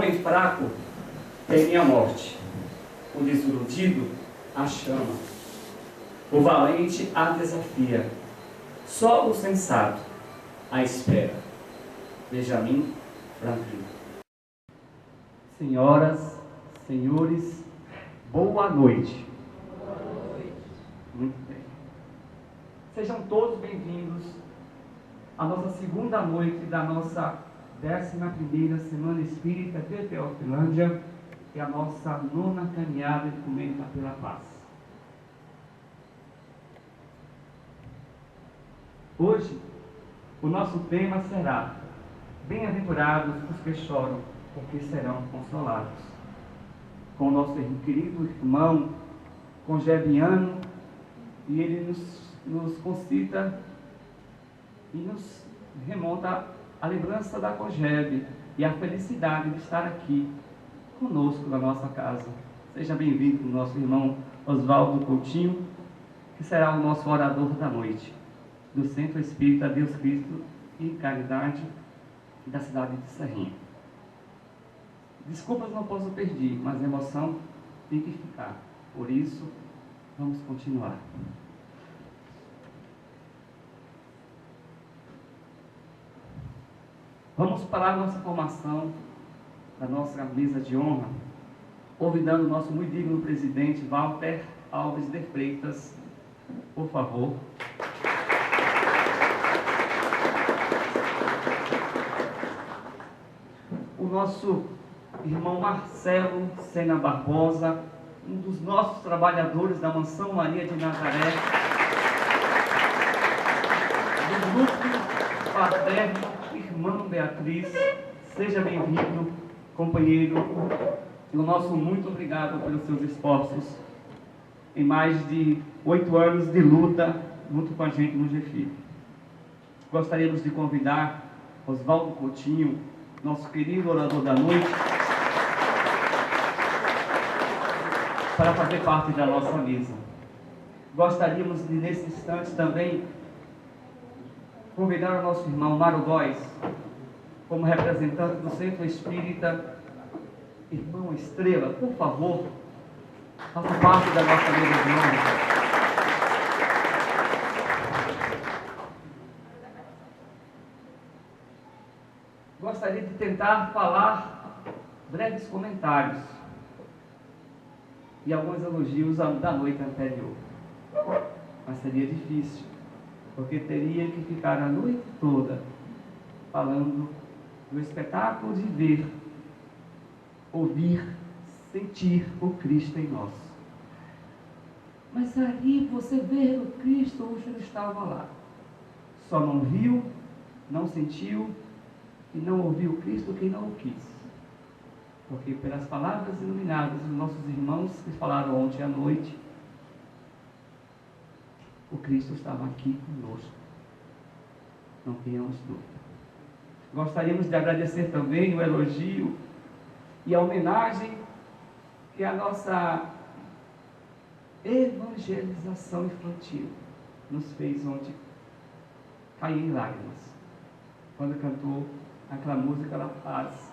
homem fraco teme a morte, o desiludido a chama, o valente a desafia, só o sensato a espera. Benjamin Franklin. Senhoras, senhores, boa noite. Muito bem. Sejam todos bem-vindos à nossa segunda noite da nossa 11ª Semana Espírita de Teofilândia e a nossa 9ª caminhada ecumênica pela paz. Hoje, o nosso tema será: Bem-aventurados os que choram, porque serão consolados. Com o nosso querido irmão congebiano, e ele nos concita e nos remonta a lembrança da Congebe e a felicidade de estar aqui conosco na nossa casa. Seja bem-vindo, nosso irmão Oswaldo Coutinho, que será o nosso orador da noite, do Centro Espírita Deus Cristo e Caridade da cidade de Serrinha. Desculpas não posso pedir, mas a emoção tem que ficar. Por isso, vamos continuar. Vamos para a nossa formação, da nossa mesa de honra, convidando o nosso muito digno presidente, Walter Alves de Freitas, por favor. O nosso irmão Marcelo Sena Barbosa, um dos nossos trabalhadores da Mansão Maria de Nazaré, do grupo paterno, irmão Beatriz, seja bem-vindo, companheiro, e o nosso muito obrigado pelos seus esforços em mais de 8 anos de luta junto com a gente no GFIP. Gostaríamos de convidar Oswaldo Coutinho, nosso querido orador da noite, para fazer parte da nossa mesa. Gostaríamos de, nesse instante, também convidar o nosso irmão Mário Góes, como representante do Centro Espírita. Irmão Estrela, por favor, faça parte da nossa mesa de honra. Gostaria de tentar falar breves comentários e alguns elogios da noite anterior, mas seria difícil, porque teria que ficar a noite toda falando do espetáculo de ver, ouvir, sentir o Cristo em nós. Mas ali você vê o Cristo, o Senhor estava lá. Só não viu, não sentiu e não ouviu o Cristo quem não o quis. Porque pelas palavras iluminadas dos nossos irmãos que falaram ontem à noite, o Cristo estava aqui conosco. Não tenhamos dúvida. Gostaríamos de agradecer também o elogio e a homenagem que a nossa evangelização infantil nos fez ontem cair em lágrimas, quando cantou aquela música La Paz,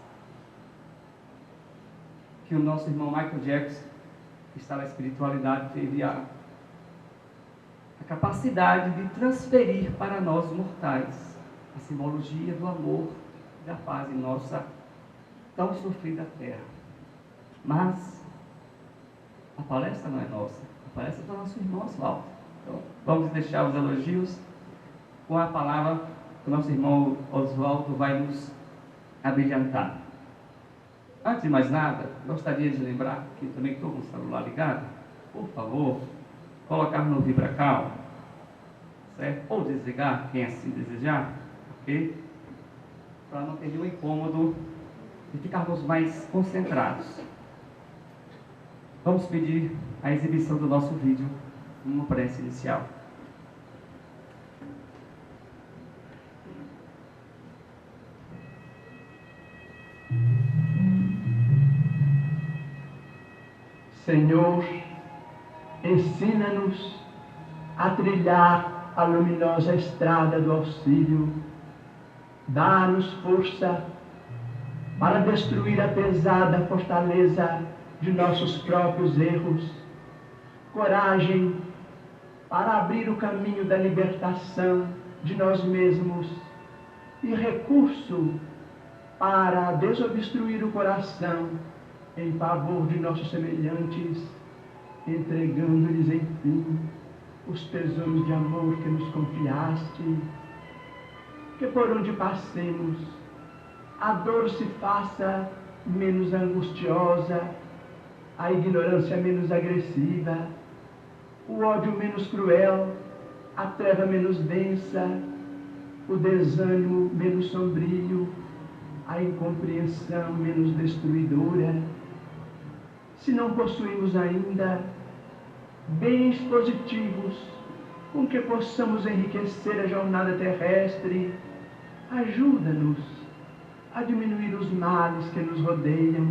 que o nosso irmão Michael Jackson, que está na espiritualidade, teve a capacidade de transferir para nós mortais a simbologia do amor e da paz em nossa tão sofrida terra. Mas a palestra não é nossa, a palestra é do nosso irmão Oswaldo. Então, vamos deixar os elogios com a palavra que o nosso irmão Oswaldo vai nos abrilhantar. Antes de mais nada, gostaria de lembrar que também estou com o celular ligado. Por favor, colocar no vibracal, certo? Ou desligar, quem assim desejar, ok? Para não ter nenhum incômodo e ficarmos mais concentrados. Vamos pedir a exibição do nosso vídeo numa prece inicial. Senhor, ensina-nos a trilhar a luminosa estrada do auxílio. Dá-nos força para destruir a pesada fortaleza de nossos próprios erros, coragem para abrir o caminho da libertação de nós mesmos e recurso para desobstruir o coração em favor de nossos semelhantes, entregando-lhes, enfim, os tesouros de amor que nos confiaste, que por onde passemos, a dor se faça menos angustiosa, a ignorância menos agressiva, o ódio menos cruel, a treva menos densa, o desânimo menos sombrio, a incompreensão menos destruidora. Se não possuímos ainda bens positivos com que possamos enriquecer a jornada terrestre, ajuda-nos a diminuir os males que nos rodeiam,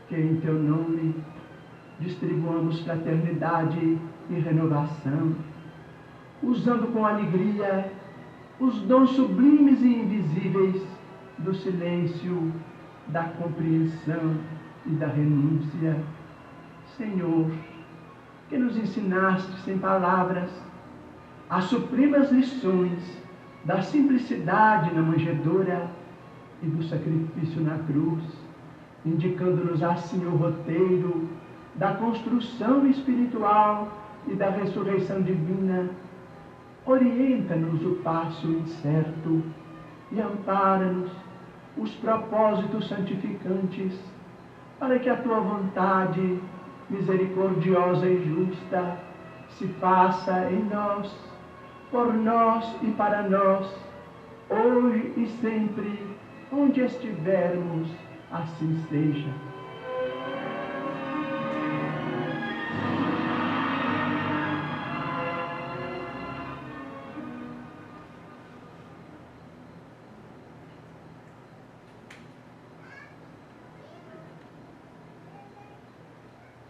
que em teu nome distribuamos fraternidade e renovação, usando com alegria os dons sublimes e invisíveis do silêncio, da compreensão e da renúncia. Senhor, que nos ensinaste sem palavras as supremas lições da simplicidade na manjedoura e do sacrifício na cruz, indicando-nos assim o roteiro da construção espiritual e da ressurreição divina. Orienta-nos o passo incerto e ampara-nos os propósitos santificantes, para que a tua vontade misericordiosa e justa se faça em nós, por nós e para nós, hoje e sempre, onde estivermos, assim seja.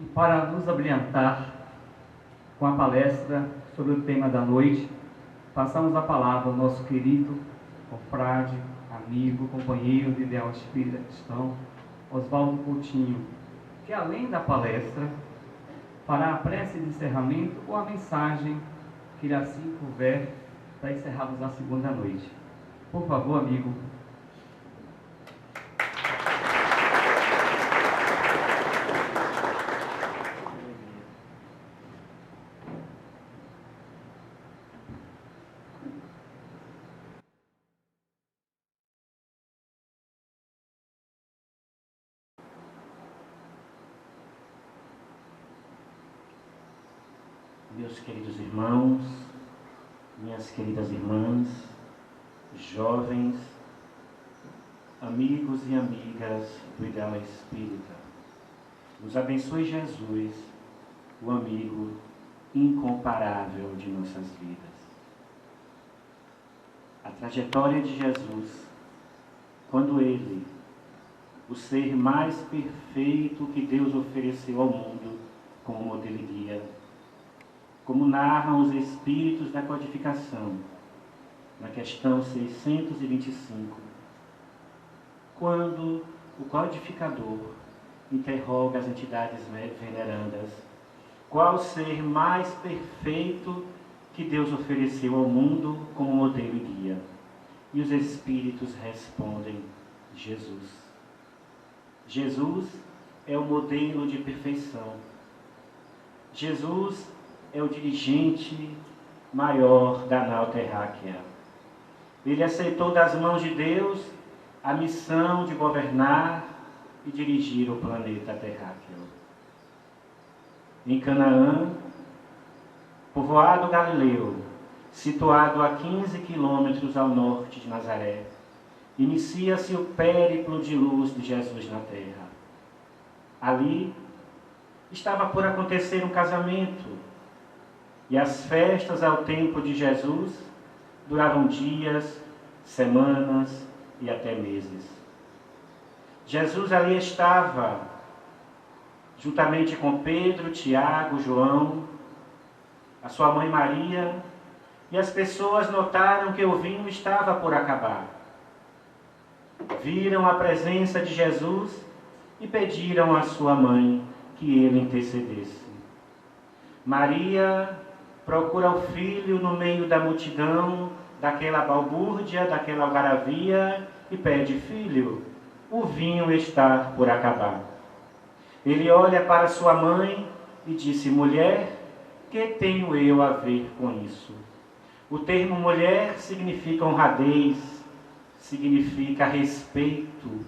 E para nos abrilhantar com a palestra sobre o tema da noite, passamos a palavra ao nosso querido confrade, amigo, companheiro de ideal espírita cristão, Oswaldo Coutinho, que além da palestra, fará a prece de encerramento ou a mensagem que lhe assim couber para encerrarmos a segunda noite. Por favor, amigo. Meus queridos irmãos, minhas queridas irmãs, jovens, amigos e amigas do Ideal Espírita, nos abençoe Jesus, o amigo incomparável de nossas vidas. A trajetória de Jesus, quando Ele, o ser mais perfeito que Deus ofereceu ao mundo como modelo e guia, como narram os Espíritos da Codificação, na questão 625, quando o codificador interroga as entidades venerandas qual o ser mais perfeito que Deus ofereceu ao mundo como modelo e guia. E os Espíritos respondem: Jesus. Jesus é o modelo de perfeição. Jesus é o dirigente maior da nau terráquea. Ele aceitou das mãos de Deus a missão de governar e dirigir o planeta terráqueo. Em Canaã, povoado galileu, situado a 15 quilômetros ao norte de Nazaré, inicia-se o périplo de luz de Jesus na terra. Ali estava por acontecer um casamento, e as festas ao tempo de Jesus duravam dias, semanas e até meses. Jesus ali estava, juntamente com Pedro, Tiago, João, a sua mãe Maria, e as pessoas notaram que o vinho estava por acabar. viram a presença de Jesus e pediram à sua mãe que ele intercedesse. Maria procura o filho no meio da multidão, daquela balbúrdia, daquela algaravia, e pede: filho, o vinho está por acabar. Ele olha para sua mãe e disse: mulher, que tenho eu a ver com isso? O termo mulher significa honradez, significa respeito.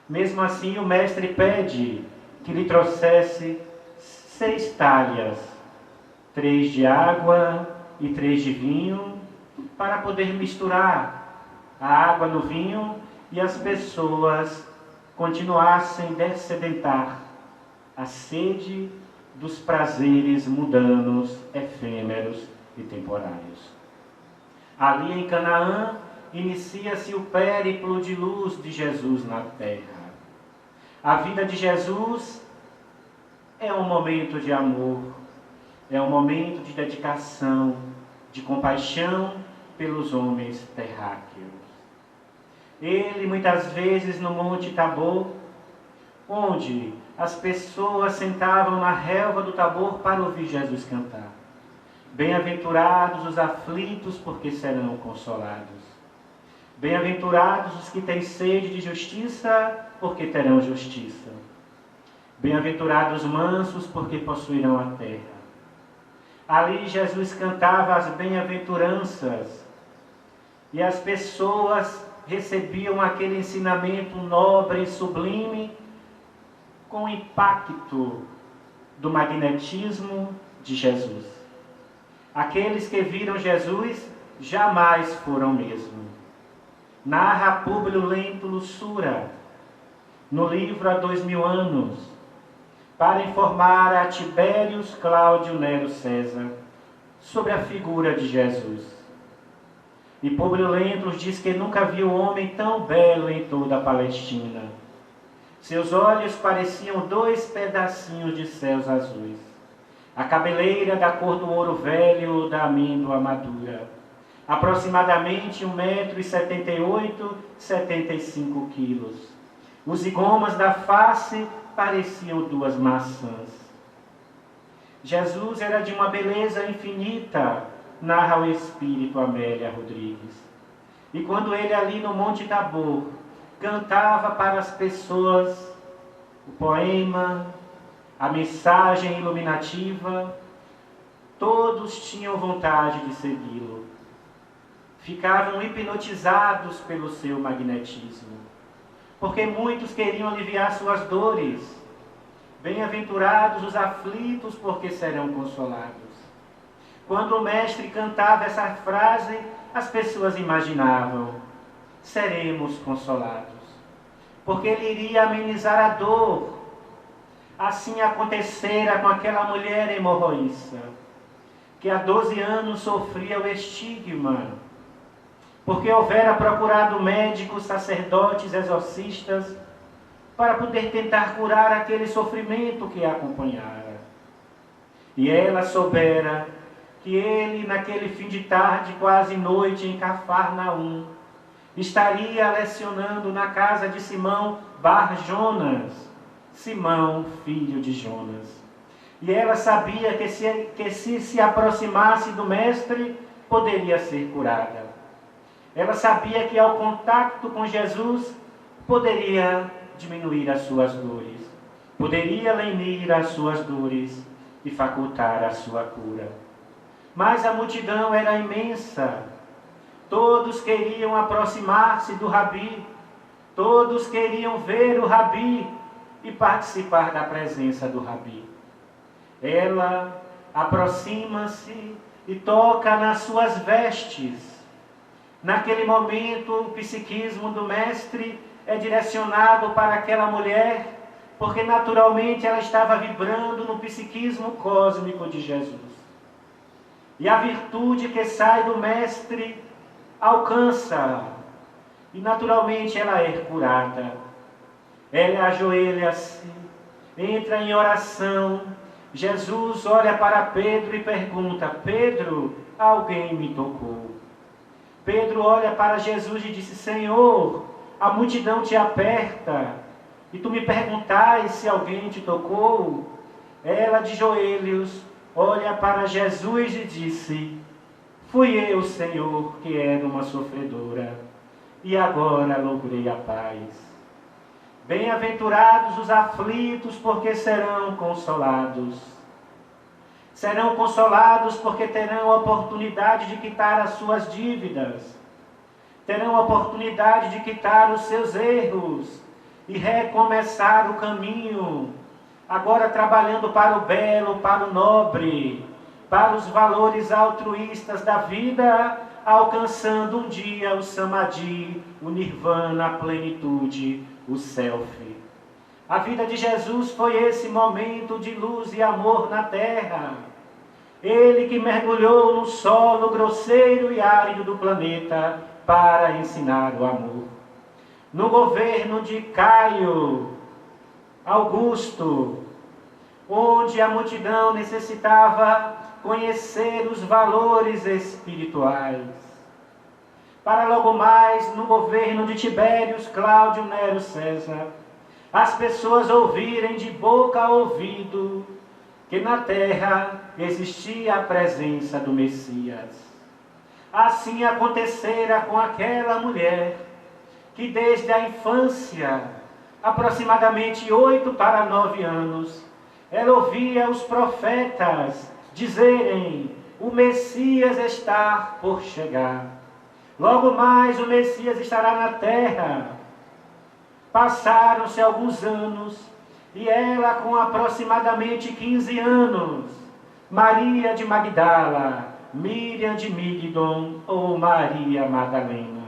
Mesmo assim, o mestre pede que lhe trouxesse 6 talhas, 3 de água e 3 de vinho, para poder misturar a água no vinho e as pessoas continuassem a sedentar a sede dos prazeres mundanos, efêmeros e temporários. Ali em Canaã, inicia-se o périplo de luz de Jesus na terra. A vida de Jesus é um momento de amor, é um momento de dedicação, de compaixão pelos homens terráqueos. Ele, muitas vezes, no Monte Tabor, onde as pessoas sentavam na relva do Tabor para ouvir Jesus cantar. Bem-aventurados os aflitos, porque serão consolados. Bem-aventurados os que têm sede de justiça, porque terão justiça. Bem-aventurados os mansos, porque possuirão a terra. Ali Jesus cantava as bem-aventuranças e as pessoas recebiam aquele ensinamento nobre e sublime com o impacto do magnetismo de Jesus. Aqueles que viram Jesus jamais foram o mesmo. Narra Públio Lentulus Sura, no livro Há 2000 anos, para informar a Tibérius Cláudio Nero César sobre a figura de Jesus. E Públio Lentulus diz que nunca viu homem tão belo em toda a Palestina. Seus olhos pareciam 2 pedacinhos de céus azuis. A cabeleira da cor do ouro velho ou da amêndoa madura. Aproximadamente 1,78 m, 75 quilos. Os zigomas da face pareciam 2 maçãs. Jesus era de uma beleza infinita, narra o espírito Amélia Rodrigues. E quando ele ali no Monte Tabor cantava para as pessoas o poema, a mensagem iluminativa, todos tinham vontade de segui-lo. Ficavam hipnotizados pelo seu magnetismo, porque muitos queriam aliviar suas dores. Bem-aventurados os aflitos, porque serão consolados. Quando o mestre cantava essa frase, as pessoas imaginavam: seremos consolados, porque ele iria amenizar a dor. Assim acontecera com aquela mulher hemorroíça, que há 12 anos sofria o estigma, porque houvera procurado médicos, sacerdotes, exorcistas, para poder tentar curar aquele sofrimento que a acompanhara. E ela soubera que ele, naquele fim de tarde, quase noite, em Cafarnaum, estaria lecionando na casa de Simão Bar Jonas, Simão, filho de Jonas. E ela sabia que se aproximasse do mestre, poderia ser curada. Ela sabia que ao contato com Jesus, poderia diminuir as suas dores, poderia lenir as suas dores e facultar a sua cura. Mas a multidão era imensa. Todos queriam aproximar-se do Rabi, todos queriam ver o Rabi e participar da presença do Rabi. Ela aproxima-se e toca nas suas vestes. Naquele momento, o psiquismo do mestre é direcionado para aquela mulher, porque naturalmente ela estava vibrando no psiquismo cósmico de Jesus. E a virtude que sai do mestre alcança, e naturalmente ela é curada. Ela ajoelha-se, entra em oração. Jesus olha para Pedro e pergunta: Pedro, alguém me tocou? Pedro olha para Jesus e disse: Senhor, a multidão te aperta, e tu me perguntais se alguém te tocou, ela de joelhos olha para Jesus e disse: fui eu, Senhor, que era uma sofredora, e agora logrei a paz. Bem-aventurados os aflitos, porque serão consolados. Serão consolados porque terão a oportunidade de quitar as suas dívidas. Terão a oportunidade de quitar os seus erros e recomeçar o caminho. Agora trabalhando para o belo, para o nobre, para os valores altruístas da vida, alcançando um dia o samadhi, o nirvana, a plenitude, o self. A vida de Jesus foi esse momento de luz e amor na terra. Ele que mergulhou no solo grosseiro e árido do planeta para ensinar o amor. No governo de Caio Augusto, onde a multidão necessitava conhecer os valores espirituais. Para logo mais, no governo de Tibério, Cláudio, Nero, César, as pessoas ouvirem de boca a ouvido que na terra existia a presença do Messias. Assim acontecera com aquela mulher que desde a infância, aproximadamente 8 para 9 anos, ela ouvia os profetas dizerem: o Messias está por chegar. Logo mais o Messias estará na terra. Passaram-se alguns anos e ela, com aproximadamente 15 anos, Maria de Magdala, Miriam de Migdon ou Maria Madalena,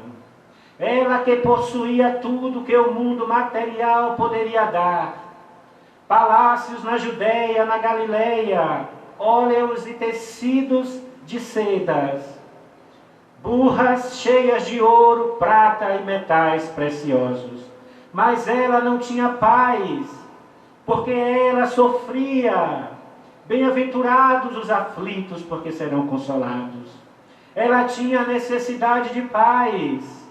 ela que possuía tudo que o mundo material poderia dar, palácios na Judéia, na Galileia, óleos e tecidos de sedas, burras cheias de ouro, prata e metais preciosos. Mas ela não tinha paz, porque ela sofria. Bem-aventurados os aflitos, porque serão consolados. Ela tinha necessidade de paz.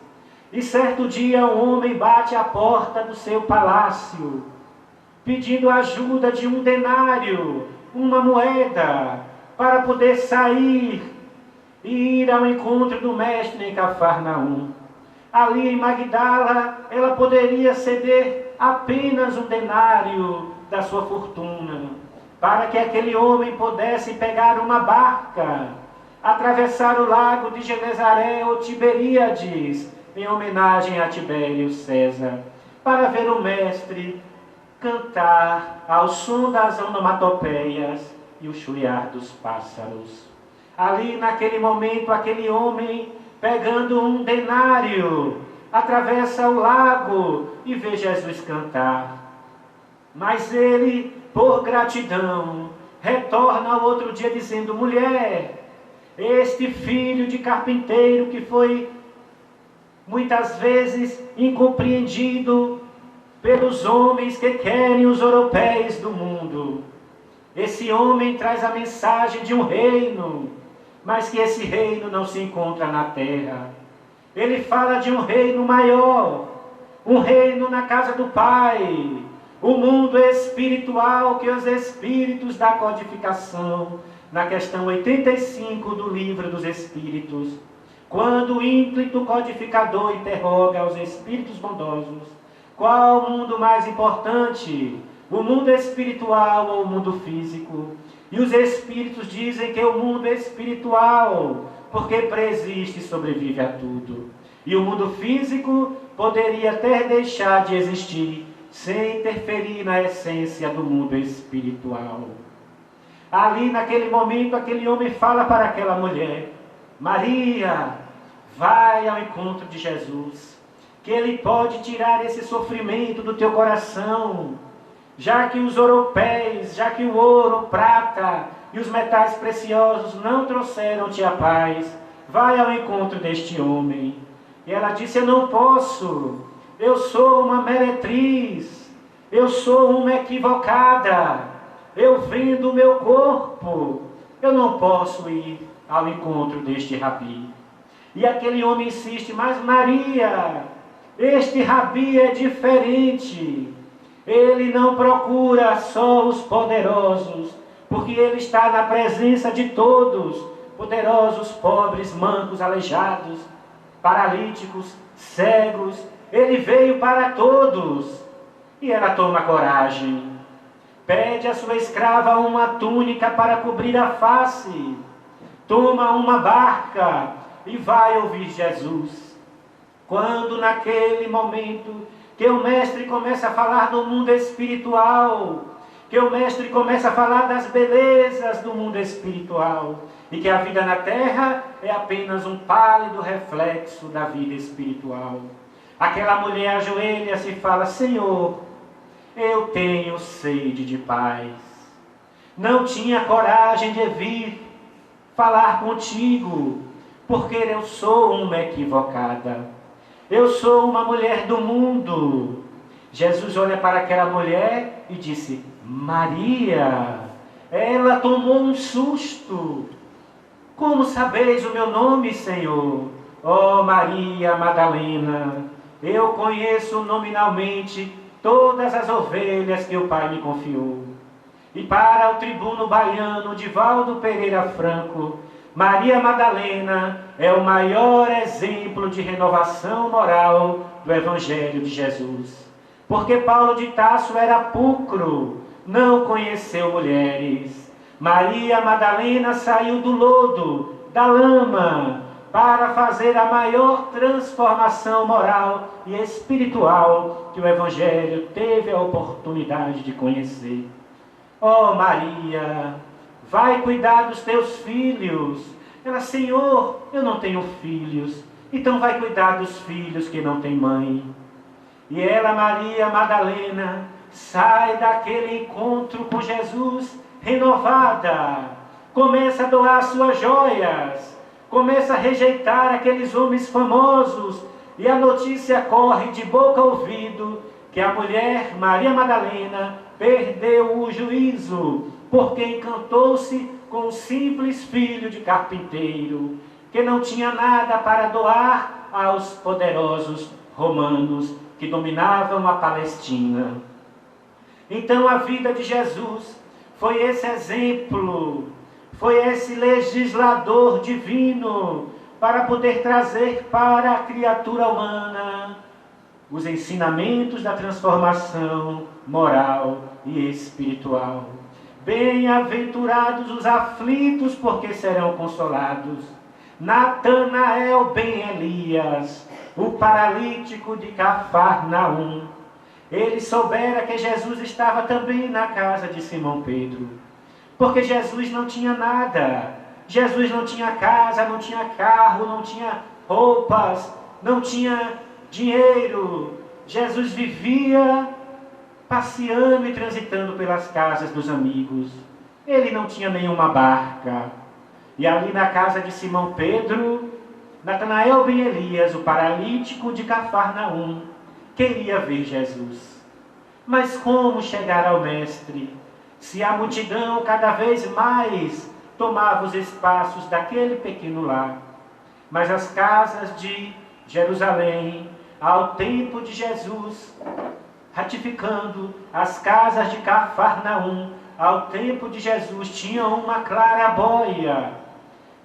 E certo dia um homem bate à porta do seu palácio, pedindo ajuda de um denário, uma moeda, para poder sair e ir ao encontro do mestre em Cafarnaum. Ali em Magdala, ela poderia ceder apenas um denário da sua fortuna, para que aquele homem pudesse pegar uma barca, atravessar o lago de Genezaré ou Tiberíades, em homenagem a Tibério César, para ver o mestre cantar ao som das onomatopeias e o churiar dos pássaros. Ali naquele momento, aquele homem, pegando um denário, atravessa o lago e vê Jesus cantar. Mas ele, por gratidão, retorna ao outro dia dizendo: mulher, este filho de carpinteiro que foi muitas vezes incompreendido pelos homens que querem os europeus do mundo, esse homem traz a mensagem de um reino, mas que esse reino não se encontra na terra. Ele fala de um reino maior, um reino na casa do Pai, o mundo espiritual que os espíritos da codificação, na questão 85 do Livro dos Espíritos, quando o ínclito codificador interroga os espíritos bondosos, qual o mundo mais importante, o mundo espiritual ou o mundo físico? E os espíritos dizem que é o mundo espiritual, porque preexiste e sobrevive a tudo. E o mundo físico poderia até deixar de existir, sem interferir na essência do mundo espiritual. Ali naquele momento, aquele homem fala para aquela mulher: Maria, vai ao encontro de Jesus, que Ele pode tirar esse sofrimento do teu coração, já que os europeus, já que o ouro, prata e os metais preciosos não trouxeram-te a paz, vai ao encontro deste homem. E ela disse: eu não posso, eu sou uma meretriz, eu sou uma equivocada, eu vendo o meu corpo, eu não posso ir ao encontro deste rabi. E aquele homem insiste: mas Maria, Este Rabi é diferente. Ele não procura só os poderosos, porque ele está na presença de todos, poderosos, pobres, mancos, aleijados, paralíticos, cegos. Ele veio para todos. E ela toma coragem. Pede à sua escrava uma túnica para cobrir a face. Toma uma barca e vai ouvir Jesus. Quando naquele momento que o mestre começa a falar do mundo espiritual, que o mestre começa a falar das belezas do mundo espiritual, e que a vida na terra é apenas um pálido reflexo da vida espiritual. Aquela mulher ajoelha-se e fala: Senhor, eu tenho sede de paz. Não tinha coragem de vir falar contigo, porque eu sou uma equivocada. Eu sou uma mulher do mundo. Jesus olha para aquela mulher e disse: Maria. Ela tomou um susto. Como sabeis o meu nome, Senhor? Oh, Maria Madalena, eu conheço nominalmente todas as ovelhas que o Pai me confiou. E para o tribuno baiano Divaldo Pereira Franco, Maria Madalena é o maior exemplo de renovação moral do Evangelho de Jesus. Porque Paulo de Tarso era pulcro, não conheceu mulheres. Maria Madalena saiu do lodo, da lama, para fazer a maior transformação moral e espiritual que o Evangelho teve a oportunidade de conhecer. Oh Maria, vai cuidar dos teus filhos. Ela: Senhor, eu não tenho filhos. Então vai cuidar dos filhos que não têm mãe. E ela, Maria Madalena, sai daquele encontro com Jesus renovada. Começa a doar suas joias. Começa a rejeitar aqueles homens famosos. E a notícia corre de boca a ouvido que a mulher Maria Madalena perdeu o juízo, porque encantou-se com um simples filho de carpinteiro, que não tinha nada para doar aos poderosos romanos que dominavam a Palestina. Então a vida de Jesus foi esse exemplo, foi esse legislador divino para poder trazer para a criatura humana os ensinamentos da transformação moral e espiritual. Bem-aventurados os aflitos, porque serão consolados. Natanael ben Elias, o paralítico de Cafarnaum, ele soubera que Jesus estava também na casa de Simão Pedro, porque Jesus não tinha nada. Jesus não tinha casa, não tinha carro, não tinha roupas, não tinha dinheiro. Jesus vivia passeando e transitando pelas casas dos amigos. Ele não tinha nenhuma barca. E ali na casa de Simão Pedro, Natanael ben Elias, o paralítico de Cafarnaum, queria ver Jesus. Mas como chegar ao mestre, se a multidão cada vez mais tomava os espaços daquele pequeno lar? Mas as casas de Jerusalém, ao tempo de Jesus, ratificando as casas de Cafarnaum, ao tempo de Jesus, tinham uma claraboia.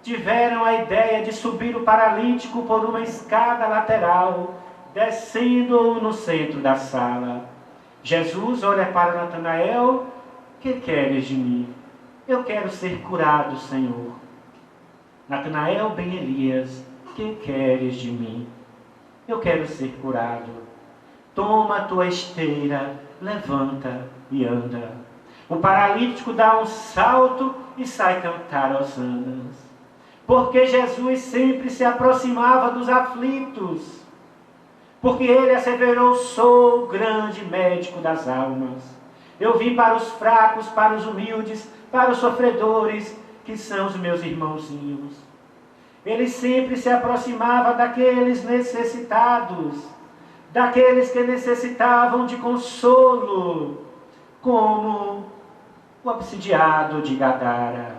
Tiveram a ideia de subir o paralítico por uma escada lateral, descendo-o no centro da sala. Jesus olha para Natanael: que queres de mim? Eu quero ser curado, Senhor. Natanael ben Elias: que queres de mim? Eu quero ser curado. Toma a tua esteira, levanta e anda. O paralítico dá um salto e sai cantar hosanas. Porque Jesus sempre se aproximava dos aflitos. Porque ele asseverou: sou o grande médico das almas. Eu vim para os fracos, para os humildes, para os sofredores, que são os meus irmãozinhos. Ele sempre se aproximava daqueles necessitados, daqueles que necessitavam de consolo, como o obsidiado de Gadara,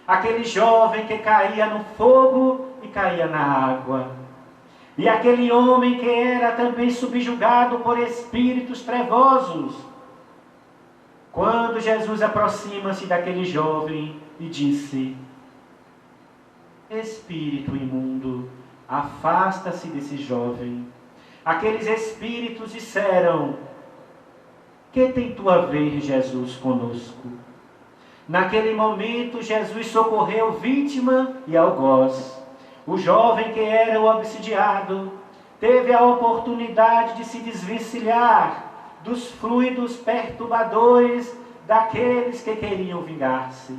aquele jovem que caía no fogo e caía na água. E aquele homem que era também subjugado por espíritos trevosos. Quando Jesus aproxima-se daquele jovem e disse: espírito imundo, afasta-se desse jovem. Aqueles espíritos disseram: que tem tu a ver, Jesus, conosco? Naquele momento, Jesus socorreu vítima e algoz. O jovem que era o obsidiado teve a oportunidade de se desvencilhar dos fluidos perturbadores daqueles que queriam vingar-se.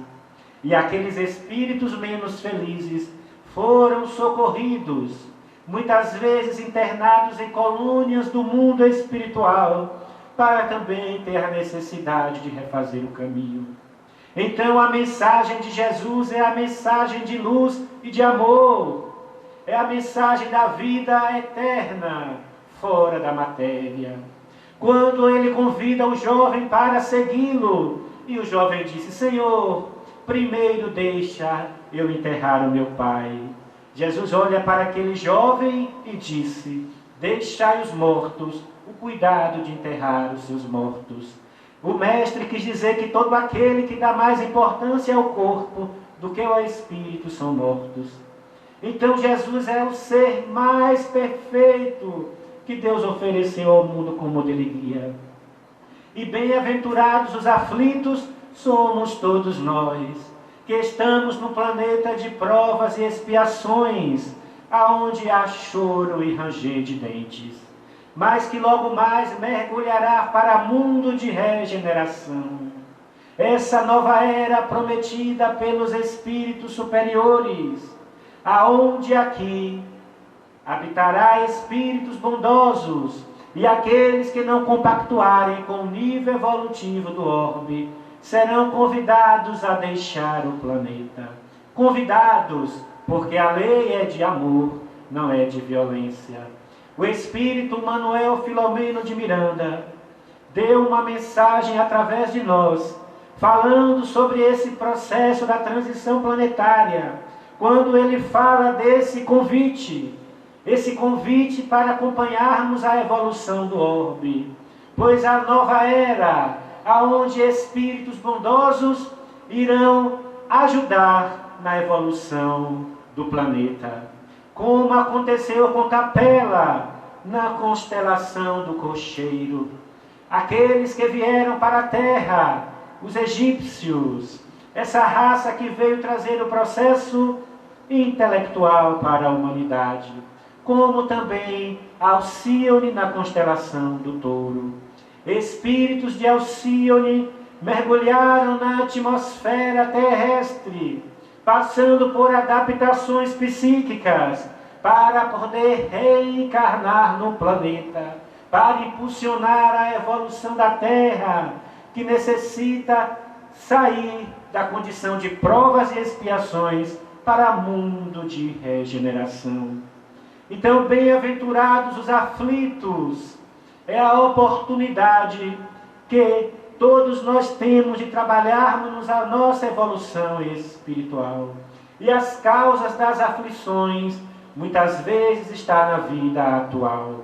E aqueles espíritos menos felizes foram socorridos, muitas vezes internados em colônias do mundo espiritual, para também ter a necessidade de refazer o caminho. Então a mensagem de Jesus é a mensagem de luz e de amor. É a mensagem da vida eterna, fora da matéria. Quando ele convida o jovem para segui-lo, e o jovem disse: Senhor, primeiro deixa eu enterrar o meu pai. Jesus olha para aquele jovem e disse: deixai os mortos o cuidado de enterrar os seus mortos. O mestre quis dizer que todo aquele que dá mais importância ao corpo do que ao espírito são mortos. Então Jesus é o ser mais perfeito que Deus ofereceu ao mundo como dele guia. E bem-aventurados os aflitos somos todos nós, que estamos no planeta de provas e expiações, aonde há choro e ranger de dentes, mas que logo mais mergulhará para mundo de regeneração. Essa nova era prometida pelos espíritos superiores, aonde aqui habitará espíritos bondosos, e aqueles que não compactuarem com o nível evolutivo do orbe serão convidados a deixar o planeta. Convidados, porque a lei é de amor, não é de violência. O espírito Manuel Filomeno de Miranda deu uma mensagem através de nós, falando sobre esse processo da transição planetária, quando ele fala desse convite, esse convite para acompanharmos a evolução do orbe, pois a nova era, aonde espíritos bondosos irão ajudar na evolução do planeta, como aconteceu com Capela na constelação do Cocheiro. Aqueles que vieram para a Terra, os egípcios, essa raça que veio trazer o processo intelectual para a humanidade, como também Alcíone na constelação do Touro. Espíritos de Alcíone mergulharam na atmosfera terrestre, passando por adaptações psíquicas para poder reencarnar no planeta, para impulsionar a evolução da Terra, que necessita sair da condição de provas e expiações para mundo de regeneração. Então, bem-aventurados os aflitos, é a oportunidade que todos nós temos de trabalharmos a nossa evolução espiritual. E as causas das aflições, muitas vezes, estão na vida atual.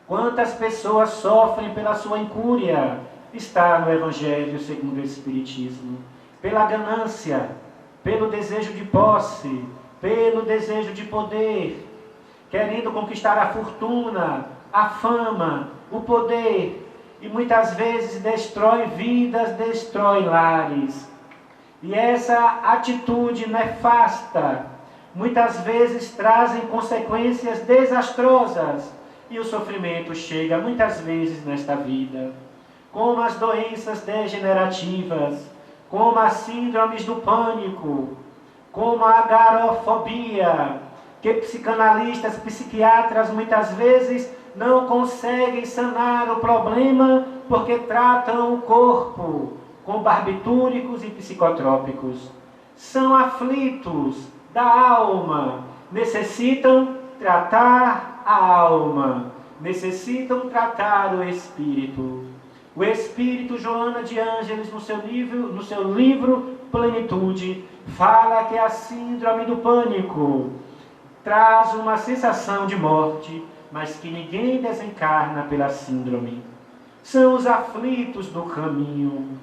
Quantas pessoas sofrem pela sua incúria? Está no Evangelho segundo o Espiritismo. Pela ganância, pelo desejo de posse, pelo desejo de poder, querendo conquistar a fortuna, a fama, o poder, e muitas vezes destrói vidas, destrói lares. E essa atitude nefasta, muitas vezes trazem consequências desastrosas, e o sofrimento chega muitas vezes nesta vida, como as doenças degenerativas, como as síndromes do pânico, como a agorafobia, que psicanalistas, psiquiatras muitas vezes não conseguem sanar o problema porque tratam o corpo com barbitúricos e psicotrópicos. São aflitos da alma, necessitam tratar a alma, necessitam tratar o espírito. O espírito Joana de Ângeles, no seu livro Plenitude, fala que a síndrome do pânico traz uma sensação de morte, mas que ninguém desencarna pela síndrome. São os aflitos do caminho,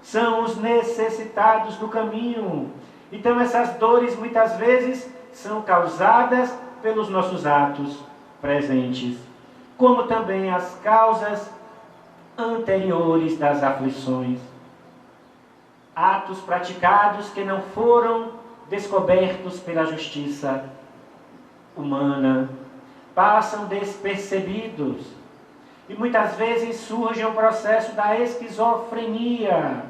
são os necessitados do caminho. Então essas dores muitas vezes são causadas pelos nossos atos presentes, como também as causas anteriores das aflições. Atos praticados que não foram descobertos pela justiça humana, passam despercebidos. E muitas vezes surge o processo da esquizofrenia,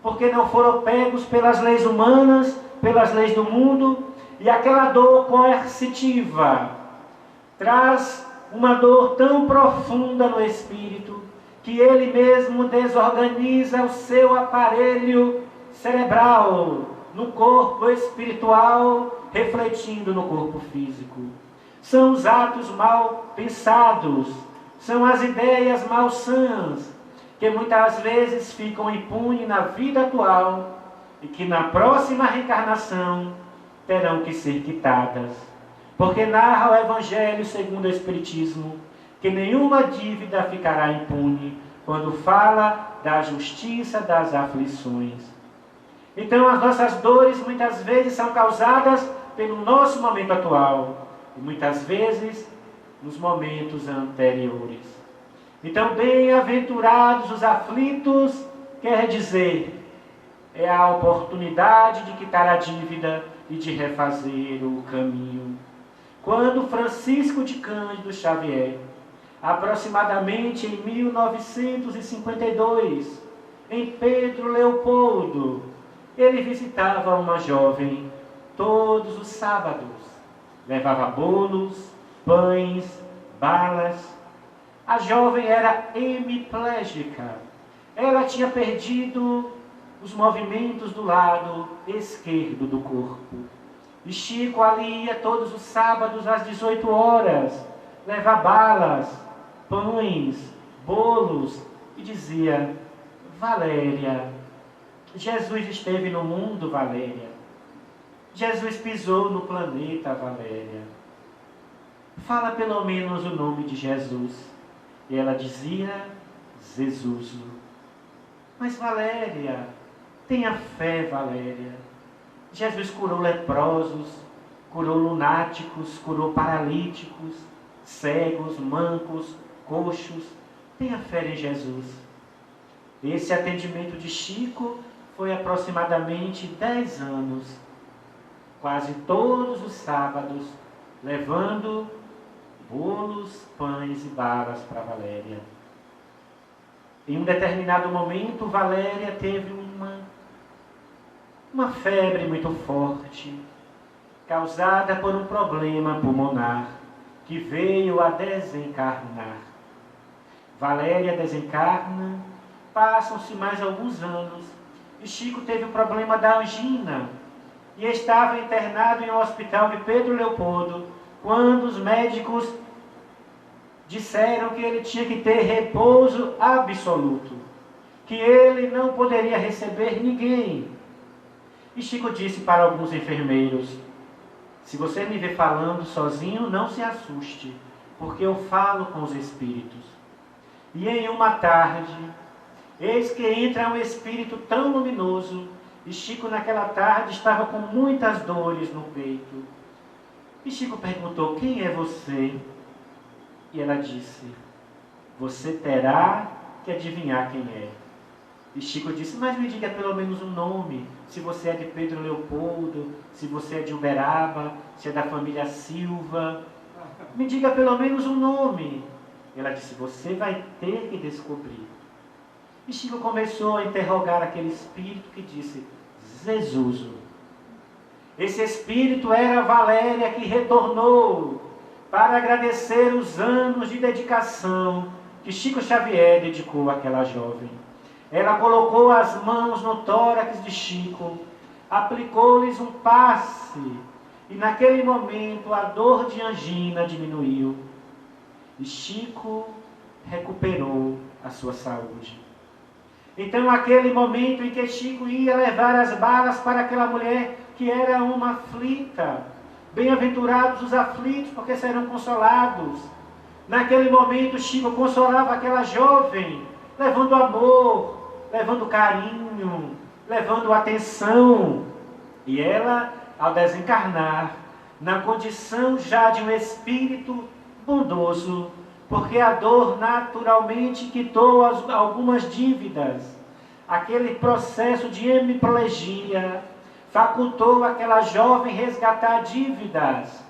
porque não foram pegos pelas leis humanas, pelas leis do mundo, e aquela dor coercitiva traz uma dor tão profunda no espírito, que ele mesmo desorganiza o seu aparelho cerebral, no corpo espiritual, refletindo no corpo físico. São os atos mal pensados, são as ideias malsãs, que muitas vezes ficam impunes na vida atual e que na próxima reencarnação terão que ser quitadas. Porque narra o Evangelho segundo o Espiritismo que nenhuma dívida ficará impune quando fala da justiça das aflições. Então as nossas dores muitas vezes são causadas pelo nosso momento atual e muitas vezes nos momentos anteriores. Então, bem-aventurados os aflitos, quer dizer, é a oportunidade de quitar a dívida e de refazer o caminho. Quando Francisco de Cândido Xavier, aproximadamente em 1952, em Pedro Leopoldo, ele visitava uma jovem todos os sábados. Levava bolos, pães, balas. A jovem era hemiplégica. Ela tinha perdido os movimentos do lado esquerdo do corpo. E Chico ali ia todos os sábados às 18 horas, levar balas, pães, bolos, e dizia: Valéria, Jesus esteve no mundo, Valéria. Jesus pisou no planeta, Valéria. Fala pelo menos o nome de Jesus. E ela dizia: Jesus. Mas Valéria, tenha fé, Valéria. Jesus curou leprosos, curou lunáticos, curou paralíticos, cegos, mancos, coxos. Tenha fé em Jesus. Esse atendimento de Chico foi aproximadamente 10 anos, quase todos os sábados, levando bolos, pães e balas para Valéria. Em um determinado momento, Valéria teve uma febre muito forte, causada por um problema pulmonar, que veio a desencarnar. Valéria desencarna, passam-se mais alguns anos, e Chico teve o problema da angina, e estava internado em um hospital de Pedro Leopoldo, quando os médicos disseram que ele tinha que ter repouso absoluto, que ele não poderia receber ninguém. E Chico disse para alguns enfermeiros: se você me vê falando sozinho, não se assuste, porque eu falo com os espíritos. E em uma tarde, eis que entra um espírito tão luminoso, e Chico naquela tarde estava com muitas dores no peito. E Chico perguntou: quem é você? E ela disse: você terá que adivinhar quem é. E Chico disse: mas me diga pelo menos um nome, se você é de Pedro Leopoldo, se você é de Uberaba, se é da família Silva, me diga pelo menos um nome. E ela disse: você vai ter que descobrir. E Chico começou a interrogar aquele espírito, que disse: Jesus. Esse espírito era Valéria, que retornou para agradecer os anos de dedicação que Chico Xavier dedicou àquela jovem. Ela colocou as mãos no tórax de Chico, aplicou-lhes um passe, e naquele momento a dor de angina diminuiu. E Chico recuperou a sua saúde. Então, aquele momento em que Chico ia levar as balas para aquela mulher que era uma aflita, Bem-aventurados os aflitos, porque serão consolados. Naquele momento, Chico consolava aquela jovem, levando amor, levando carinho, levando atenção. E ela, ao desencarnar, na condição já de um espírito bondoso, porque a dor naturalmente quitou algumas dívidas. Aquele processo de hemiplegia facultou aquela jovem resgatar dívidas.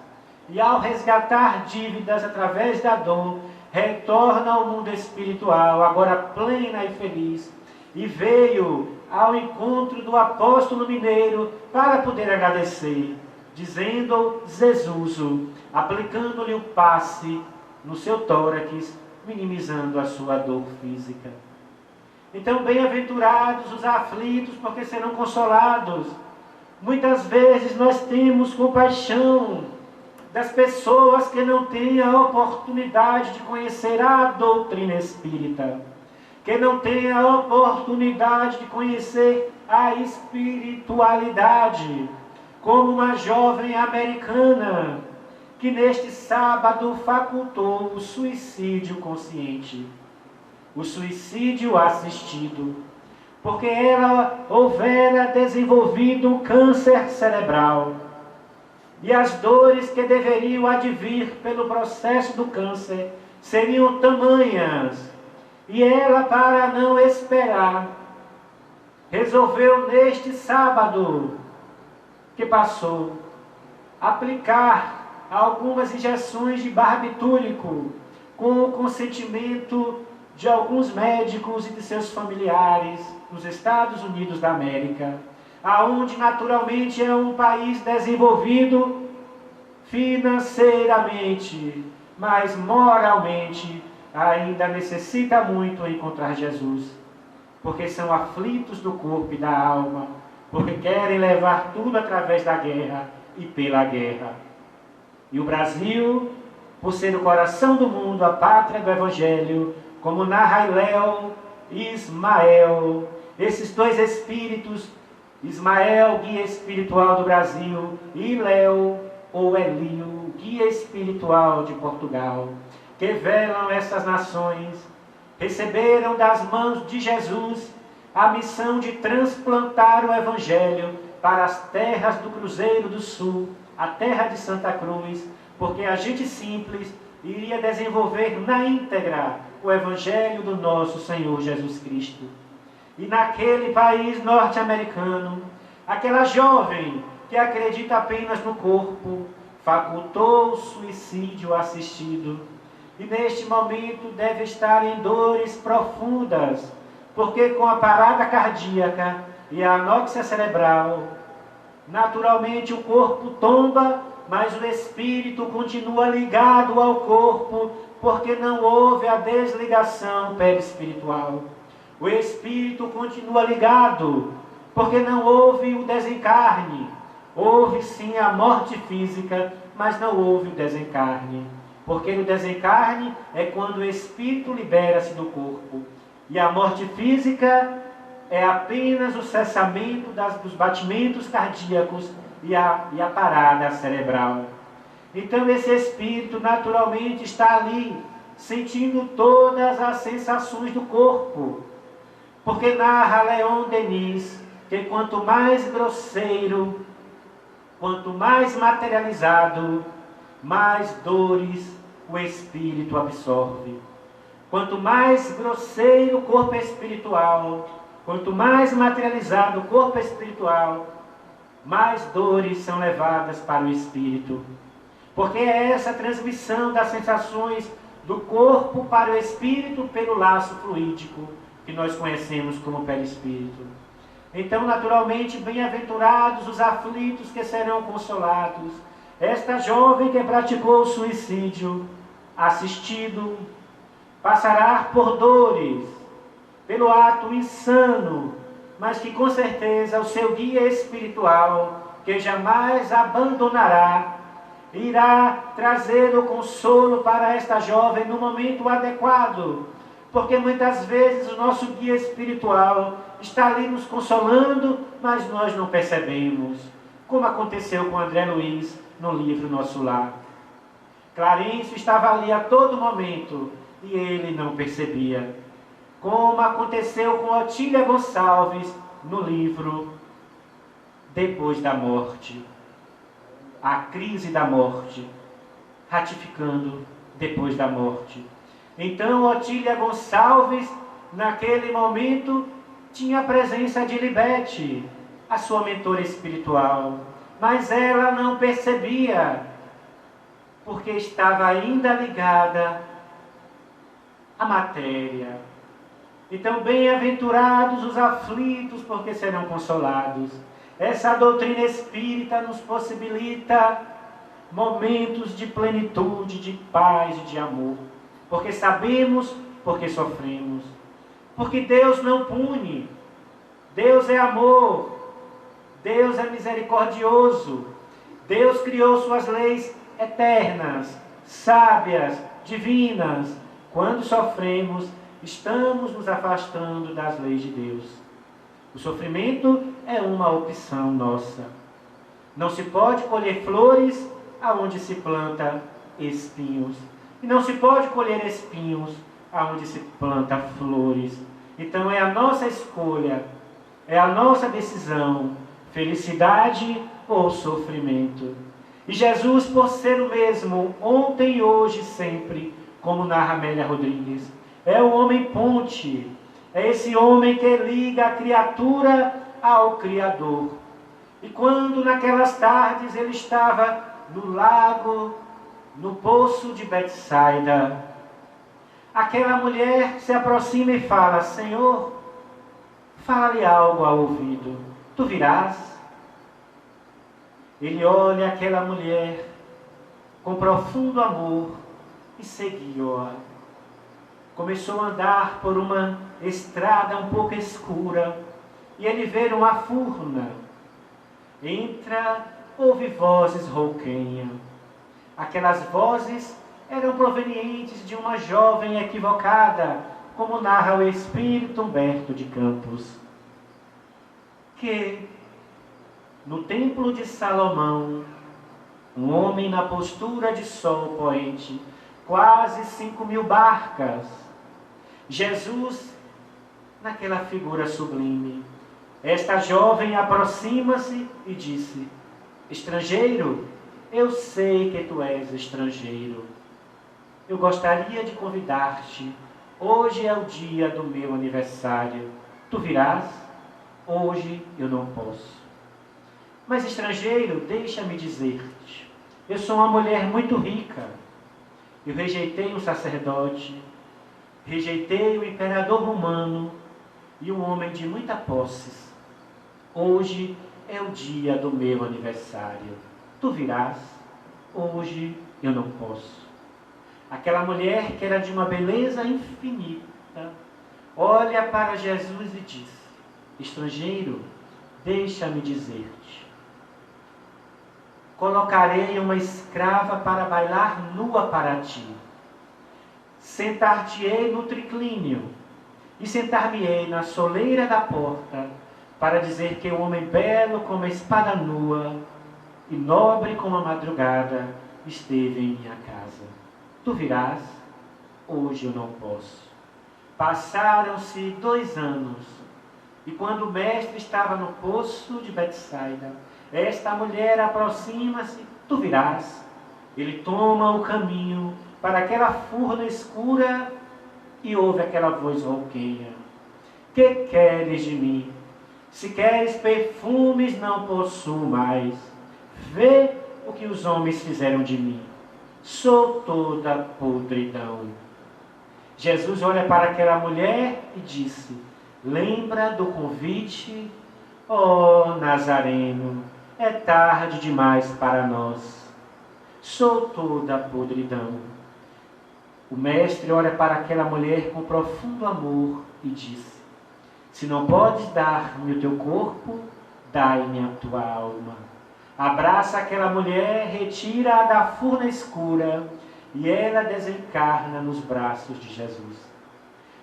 E ao resgatar dívidas através da dor, retorna ao mundo espiritual, agora plena e feliz. E veio ao encontro do apóstolo mineiro para poder agradecer, dizendo Jesus, aplicando-lhe o passe no seu tórax, minimizando a sua dor física. Então, bem-aventurados os aflitos, porque serão consolados. Muitas vezes nós temos compaixão das pessoas que não têm a oportunidade de conhecer a doutrina espírita, que não têm a oportunidade de conhecer a espiritualidade, como uma jovem americana que neste sábado facultou o suicídio consciente, o suicídio assistido, porque ela houvera desenvolvido um câncer cerebral. E as dores que deveriam advir pelo processo do câncer seriam tamanhas. E ela, para não esperar, resolveu neste sábado que passou, aplicar algumas injeções de barbitúrico com o consentimento de alguns médicos e de seus familiares nos Estados Unidos da América, aonde naturalmente é um país desenvolvido financeiramente, mas moralmente ainda necessita muito encontrar Jesus, porque são aflitos do corpo e da alma, porque querem levar tudo através da guerra e pela guerra. E o Brasil, por ser o coração do mundo, a pátria do Evangelho, como narra Iléu e Ismael, esses dois espíritos, Ismael, guia espiritual do Brasil, e Iléu, ou Elio, guia espiritual de Portugal, que velam essas nações, receberam das mãos de Jesus a missão de transplantar o Evangelho para as terras do Cruzeiro do Sul, a terra de Santa Cruz, porque a gente simples iria desenvolver na íntegra o Evangelho do nosso Senhor Jesus Cristo. E naquele país norte-americano, aquela jovem que acredita apenas no corpo, facultou o suicídio assistido. E neste momento deve estar em dores profundas, porque com a parada cardíaca e a anóxia cerebral, naturalmente o corpo tomba, mas o espírito continua ligado ao corpo, porque não houve a desligação perispiritual. O espírito continua ligado, porque não houve o desencarne. Houve sim a morte física, mas não houve o desencarne. Porque o desencarne é quando o espírito libera-se do corpo. E a morte física é apenas o cessamento dos batimentos cardíacos e a parada cerebral. Então esse espírito naturalmente está ali, sentindo todas as sensações do corpo. Porque narra Leon Denis que quanto mais grosseiro, quanto mais materializado, mais dores o espírito absorve. Quanto mais grosseiro o corpo espiritual, quanto mais materializado o corpo espiritual, mais dores são levadas para o espírito. Porque é essa transmissão das sensações do corpo para o espírito pelo laço fluídico, que nós conhecemos como perispírito. Então, naturalmente, bem-aventurados os aflitos que serão consolados. Esta jovem que praticou o suicídio assistido passará por dores, pelo ato insano, mas que com certeza o seu guia espiritual, que jamais abandonará, irá trazer o consolo para esta jovem no momento adequado, porque muitas vezes o nosso guia espiritual está ali nos consolando, mas nós não percebemos. como aconteceu com André Luiz no livro Nosso Lar. Clarencio estava ali a todo momento e ele não percebia, como aconteceu com Otília Gonçalves no livro Depois da Morte. A crise da morte, ratificando depois da morte. Então Otília Gonçalves, naquele momento, tinha a presença de Libete, a sua mentora espiritual, mas ela não percebia, porque estava ainda ligada à matéria. Então, bem-aventurados os aflitos, porque serão consolados. Essa doutrina espírita nos possibilita momentos de plenitude, de paz e de amor, porque sabemos, porque sofremos, porque Deus não pune, Deus é amor, Deus é misericordioso, Deus criou suas leis eternas, sábias, divinas. Quando sofremos, estamos nos afastando das leis de Deus. O sofrimento é uma opção nossa. Não se pode colher flores aonde se planta espinhos. E não se pode colher espinhos aonde se planta flores. Então é a nossa escolha, é a nossa decisão, felicidade ou sofrimento. E Jesus, por ser o mesmo, ontem, hoje e sempre, como narra Amélia Rodrigues, é o homem ponte, é esse homem que liga a criatura ao Criador. E quando naquelas tardes ele estava no lago, no poço de Betsaida, aquela mulher se aproxima e fala: Senhor, fala-lhe algo ao ouvido, tu virás? Ele olha aquela mulher com profundo amor e seguiu-a. Começou a andar por uma estrada um pouco escura e ele vê uma furna. Entra, ouve vozes rouquenham. Aquelas vozes eram provenientes de uma jovem equivocada, como narra o espírito Humberto de Campos, que no templo de Salomão, um homem na postura de sol poente, quase 5.000 barcas, Jesus naquela figura sublime. Esta jovem aproxima-se e disse: estrangeiro, eu sei que tu és estrangeiro. Eu gostaria de convidar-te. Hoje é o dia do meu aniversário. Tu virás? Hoje eu não posso. Mas estrangeiro, deixa-me dizer-te. Eu sou uma mulher muito rica. Eu rejeitei um sacerdote, rejeitei o imperador romano e um homem de muita posses. Hoje é o dia do meu aniversário. Tu virás? Hoje eu não posso. Aquela mulher, que era de uma beleza infinita, olha para Jesus e diz: estrangeiro, deixa-me dizer-te. Colocarei uma escrava para bailar nua para ti. Sentar-te-ei no triclínio e sentar-me-ei na soleira da porta para dizer que o homem belo como a espada nua e nobre como a madrugada esteve em minha casa. Tu virás? Hoje eu não posso. Passaram-se 2 anos e quando o mestre estava no poço de Betsaida, esta mulher aproxima-se: tu virás? Ele toma o caminho para aquela furna escura e ouve aquela voz rouquenha: que queres de mim? Se queres perfumes, não possuo mais. Vê o que os homens fizeram de mim. Sou toda podridão. Jesus olha para aquela mulher e disse: lembra do convite? Oh, Nazareno, é tarde demais para nós. Sou toda podridão. O mestre olha para aquela mulher com profundo amor e diz: se não podes dar-me o teu corpo, dai-me a tua alma. Abraça aquela mulher, retira-a da furna escura e ela desencarna nos braços de Jesus.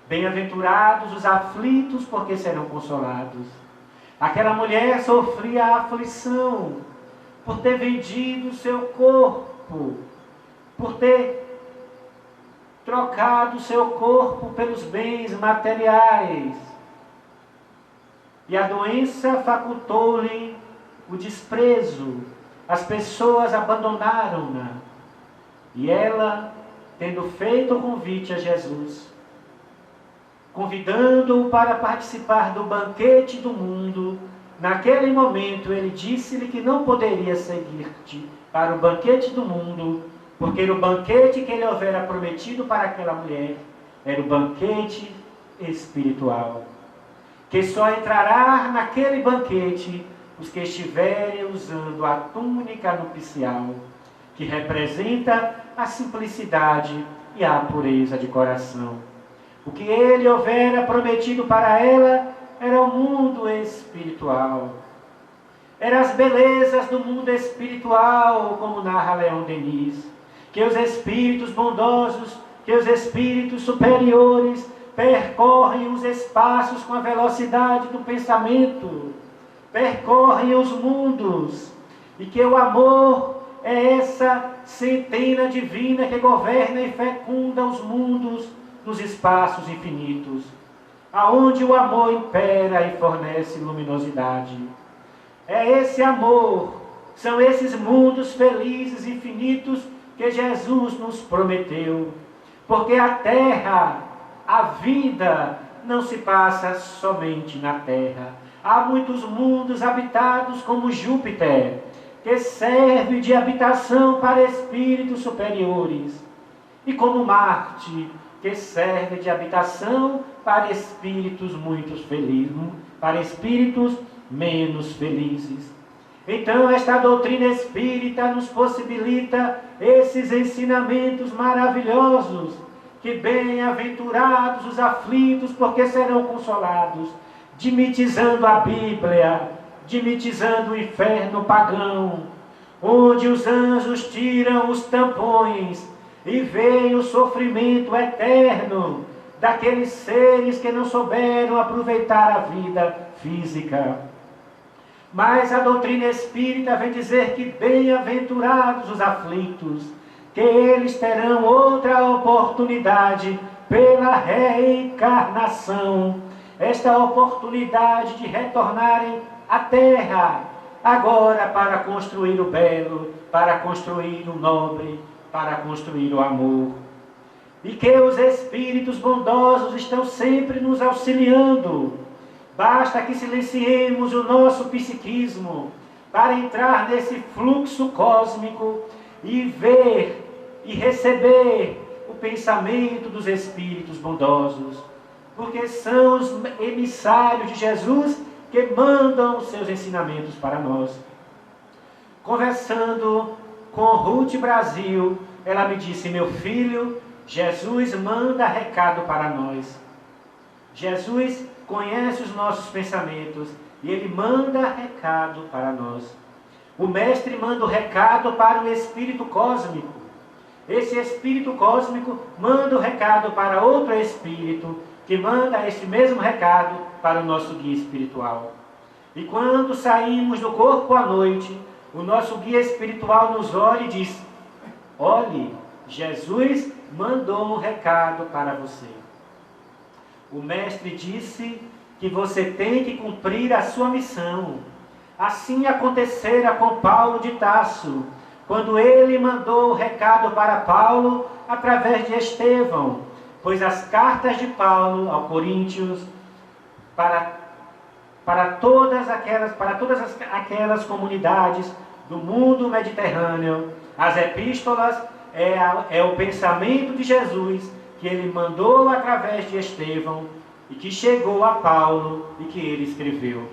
Bem-aventurados os aflitos, porque serão consolados. Aquela mulher sofria a aflição por ter vendido o seu corpo, por ter trocado o seu corpo pelos bens materiais. E a doença facultou-lhe o desprezo. As pessoas abandonaram-na. E ela, tendo feito o convite a Jesus, convidando-o para participar do banquete do mundo, naquele momento ele disse-lhe que não poderia seguir-te para o banquete do mundo, porque o banquete que ele houvera prometido para aquela mulher era o banquete espiritual, que só entrará naquele banquete os que estiverem usando a túnica nupcial, que representa a simplicidade e a pureza de coração. O que ele houvera prometido para ela era o mundo espiritual. Eram as belezas do mundo espiritual, como narra Leon Denis, que os espíritos bondosos, que os espíritos superiores percorrem os espaços com a velocidade do pensamento, percorrem os mundos, e que o amor é essa centena divina que governa e fecunda os mundos nos espaços infinitos, aonde o amor impera e fornece luminosidade. É esse amor, são esses mundos felizes e infinitos que Jesus nos prometeu, porque a terra, a vida, não se passa somente na terra. Há muitos mundos habitados como Júpiter, que serve de habitação para espíritos superiores, e como Marte, que serve de habitação para espíritos muito felizes, para espíritos menos felizes. Então, esta doutrina espírita nos possibilita esses ensinamentos maravilhosos, que bem-aventurados os aflitos, porque serão consolados, dimitizando a Bíblia, dimitizando o inferno pagão, onde os anjos tiram os tampões e veem o sofrimento eterno daqueles seres que não souberam aproveitar a vida física. Mas a doutrina espírita vem dizer que bem-aventurados os aflitos, que eles terão outra oportunidade pela reencarnação, esta oportunidade de retornarem à terra, agora para construir o belo, para construir o nobre, para construir o amor. E que os espíritos bondosos estão sempre nos auxiliando. Basta que silenciemos o nosso psiquismo para entrar nesse fluxo cósmico e ver e receber o pensamento dos espíritos bondosos, porque são os emissários de Jesus que mandam os seus ensinamentos para nós. Conversando com Ruth Brasil, ela me disse: meu filho, Jesus manda recado para nós. Jesus conhece os nossos pensamentos e ele manda recado para nós. O mestre manda o recado para o espírito cósmico. Esse espírito cósmico manda o recado para outro espírito, que manda este mesmo recado para o nosso guia espiritual. E quando saímos do corpo à noite, o nosso guia espiritual nos olha e diz: olhe, Jesus mandou um recado para você. O mestre disse que você tem que cumprir a sua missão. Assim acontecera com Paulo de Tarso, quando ele mandou o recado para Paulo através de Estevão, pois as cartas de Paulo ao Coríntios, para todas aquelas comunidades do mundo mediterrâneo, as epístolas é o pensamento de Jesus que ele mandou através de Estevão e que chegou a Paulo e que ele escreveu.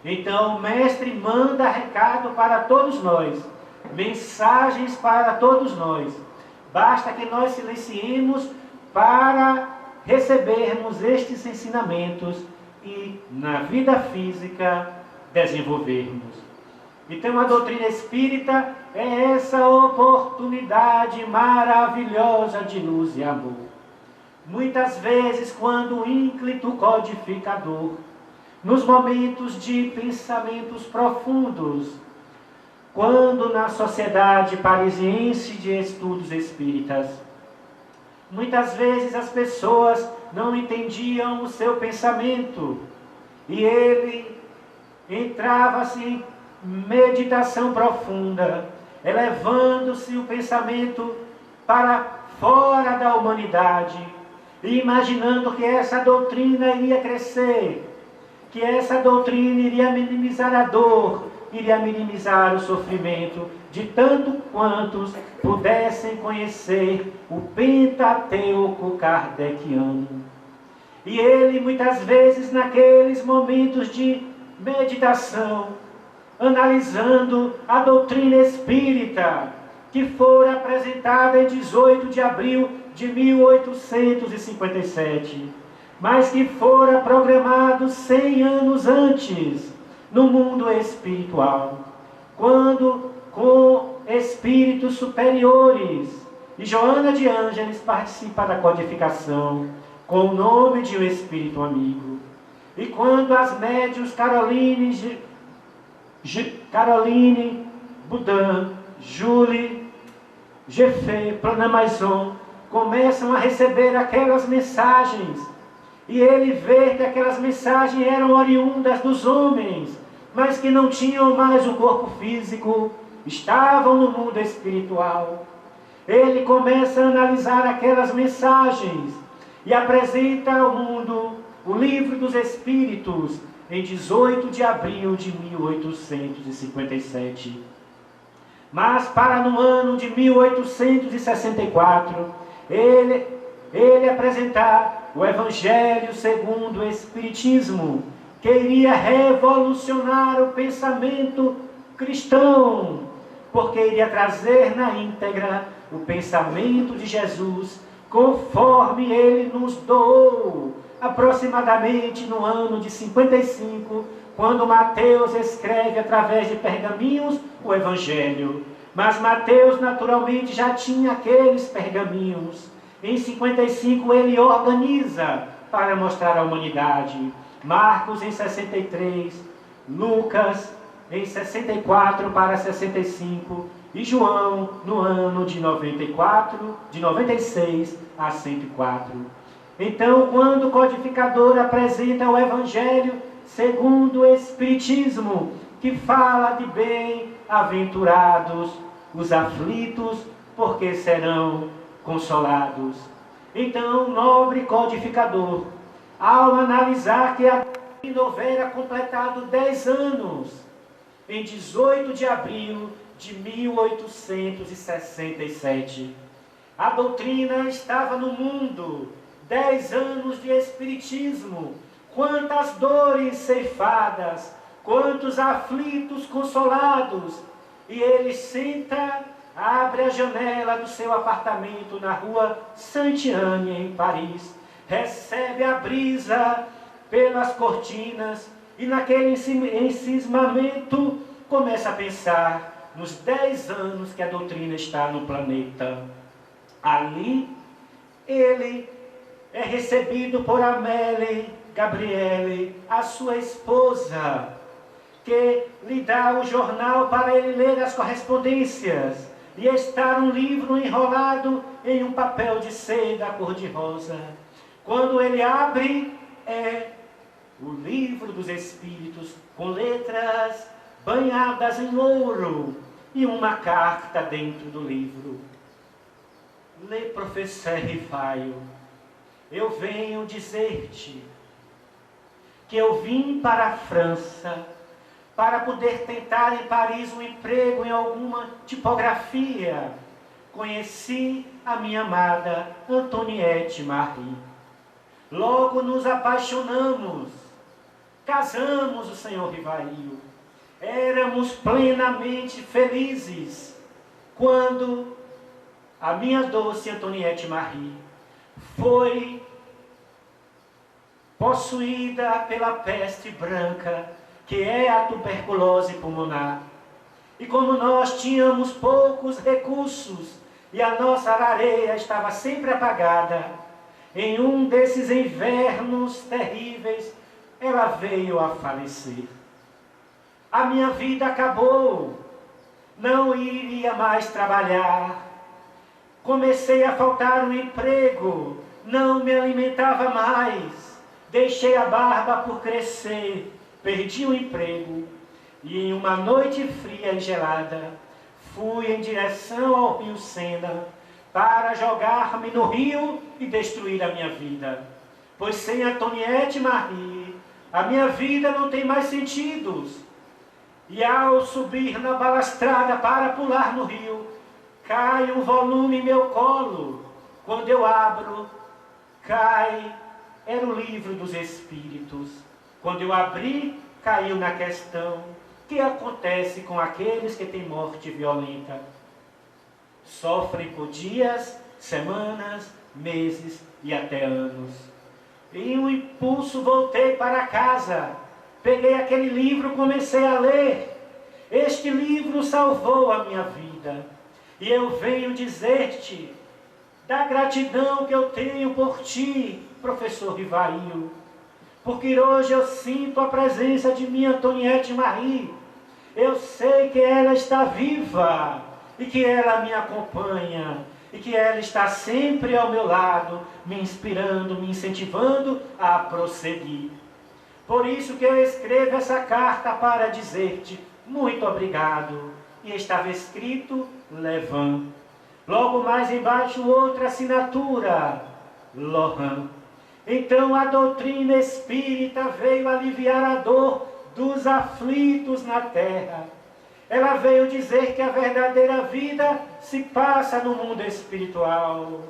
Então o mestre manda recado para todos nós, mensagens para todos nós. Basta que nós silenciemos para recebermos estes ensinamentos e na vida física desenvolvermos. Então a doutrina espírita é essa oportunidade maravilhosa de luz e amor. Muitas vezes, quando o ínclito codificador, nos momentos de pensamentos profundos, quando na Sociedade Parisiense de Estudos Espíritas, muitas vezes as pessoas não entendiam o seu pensamento e ele entrava-se em meditação profunda, elevando-se o pensamento para fora da humanidade e imaginando que essa doutrina iria crescer, que essa doutrina iria minimizar a dor, iria minimizar o sofrimento de tanto quantos pudessem conhecer o Pentateuco kardeciano. E ele, muitas vezes, naqueles momentos de meditação, analisando a doutrina espírita, que fora apresentada em 18 de abril de 1857, mas que fora programado 100 anos antes, no mundo espiritual, quando com espíritos superiores, e Joana de Ângeles participa da codificação, com o nome de um espírito amigo, e quando as médiuns Caroline Boudin, Julie Jeffé, Pranamaison, começam a receber aquelas mensagens, e ele vê que aquelas mensagens eram oriundas dos homens, mas que não tinham mais o corpo físico, estavam no mundo espiritual. Ele começa a analisar aquelas mensagens e apresenta ao mundo o Livro dos Espíritos em 18 de abril de 1857. Mas para no ano de 1864, ele apresentar o Evangelho segundo o Espiritismo, que iria revolucionar o pensamento cristão, porque iria trazer na íntegra o pensamento de Jesus, conforme ele nos doou, aproximadamente no ano de 55, quando Mateus escreve através de pergaminhos o Evangelho. Mas Mateus naturalmente já tinha aqueles pergaminhos. Em 55 ele organiza para mostrar à humanidade. Marcos em 63, Lucas em 64 para 65 e João no ano de 96 a 104. Então, quando o codificador apresenta o Evangelho segundo o Espiritismo, que fala de bem-aventurados os aflitos, porque serão consolados. Então, o nobre codificador, ao analisar que a doutrina houvera completado 10 anos, em 18 de abril de 1867, a doutrina estava no mundo, 10 anos de Espiritismo, quantas dores ceifadas, quantos aflitos consolados, e ele senta, abre a janela do seu apartamento na rua Saint-Anne, em Paris, recebe a brisa pelas cortinas e naquele encismamento começa a pensar nos 10 anos que a doutrina está no planeta. Ali ele é recebido por Amélie Gabriele, a sua esposa, que lhe dá o jornal para ele ler as correspondências, e está um livro enrolado em um papel de seda cor-de-rosa. Quando ele abre, é o Livro dos Espíritos, com letras banhadas em ouro, e uma carta dentro do livro. Le professeur Rivaio, eu venho dizer-te que eu vim para a França para poder tentar em Paris um emprego em alguma tipografia. Conheci a minha amada Antoniette Marie. Logo nos apaixonamos. Casamos o senhor Rivaio. Éramos plenamente felizes quando a minha doce Antoniette Marie foi possuída pela peste branca, que é a tuberculose pulmonar. E como nós tínhamos poucos recursos e a nossa lareira estava sempre apagada, em um desses invernos terríveis, ela veio a falecer. A minha vida acabou. não iria mais trabalhar. Comecei a faltar um emprego, não me alimentava mais. Deixei a barba por crescer, perdi o emprego. E em uma noite fria e gelada, fui em direção ao rio Sena para jogar-me no rio e destruir a minha vida. Pois sem Antoniette Marie, a minha vida não tem mais sentidos. E ao subir na balastrada para pular no rio, cai um volume em meu colo. Quando eu abro, era o livro dos Espíritos. Quando eu abri, caiu na questão: o que acontece com aqueles que têm morte violenta? Sofrem por dias, semanas, meses e até anos. Em um impulso voltei para casa, peguei aquele livro, comecei a ler. Este livro salvou a minha vida. E eu venho dizer-te da gratidão que eu tenho por ti, professor Rivail, porque hoje eu sinto a presença de minha Antoniette Marie. Eu sei que ela está viva e que ela me acompanha e que ela está sempre ao meu lado, me inspirando, me incentivando a prosseguir. Por isso que eu escrevo essa carta para dizer-te muito obrigado. E estava escrito Levan. Logo mais embaixo outra assinatura, Lohan. Então a doutrina espírita veio aliviar a dor dos aflitos na terra. Ela veio dizer que a verdadeira vida se passa no mundo espiritual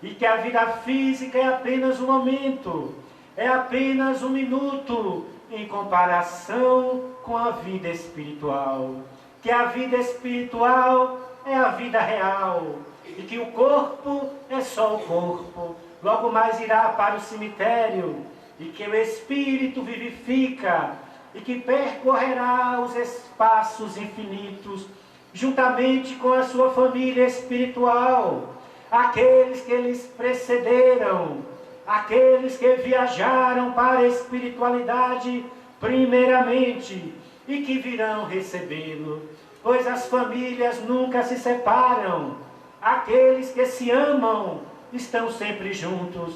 e que a vida física é apenas um momento, é apenas um minuto em comparação com a vida espiritual. Que a vida espiritual é a vida real e que o corpo é só o corpo. Logo mais irá para o cemitério e que o espírito vivifica e que percorrerá os espaços infinitos juntamente com a sua família espiritual, aqueles que lhes precederam, aqueles que viajaram para a espiritualidade primeiramente e que virão recebê-lo, pois as famílias nunca se separam. Aqueles que se amam estão sempre juntos,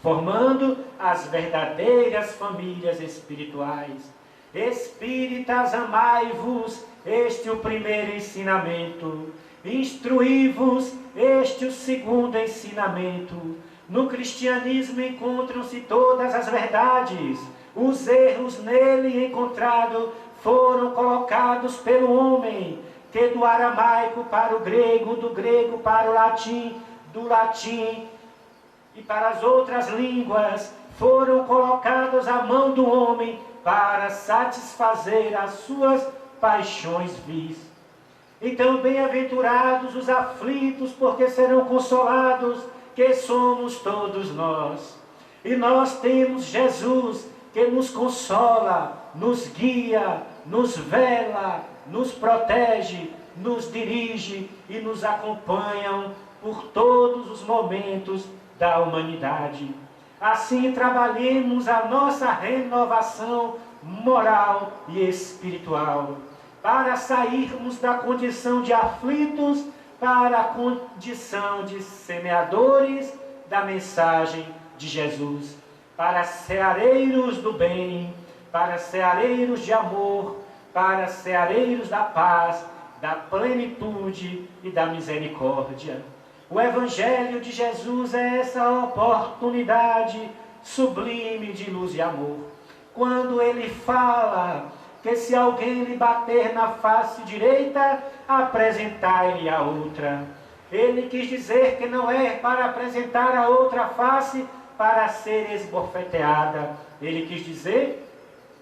formando as verdadeiras famílias espirituais. Espíritas, amai-vos, este o primeiro ensinamento. Instruí-vos, este o segundo ensinamento. No cristianismo encontram-se todas as verdades. Os erros nele encontrados foram colocados pelo homem, que do aramaico para o grego, do grego para o latim, do latim e para as outras línguas, foram colocados à mão do homem para satisfazer as suas paixões vis. Então, bem-aventurados os aflitos, porque serão consolados, que somos todos nós. E nós temos Jesus, que nos consola, nos guia, nos vela, nos protege, nos dirige e nos acompanham por todos os momentos da humanidade. Assim trabalhemos a nossa renovação moral e espiritual, para sairmos da condição de aflitos para a condição de semeadores da mensagem de Jesus, para ceareiros do bem, para ceareiros de amor, para ceareiros da paz, da plenitude e da misericórdia. O Evangelho de Jesus é essa oportunidade sublime de luz e amor. Quando ele fala que se alguém lhe bater na face direita, apresentai-lhe a outra. Ele quis dizer que não é para apresentar a outra face para ser esbofeteada. Ele quis dizer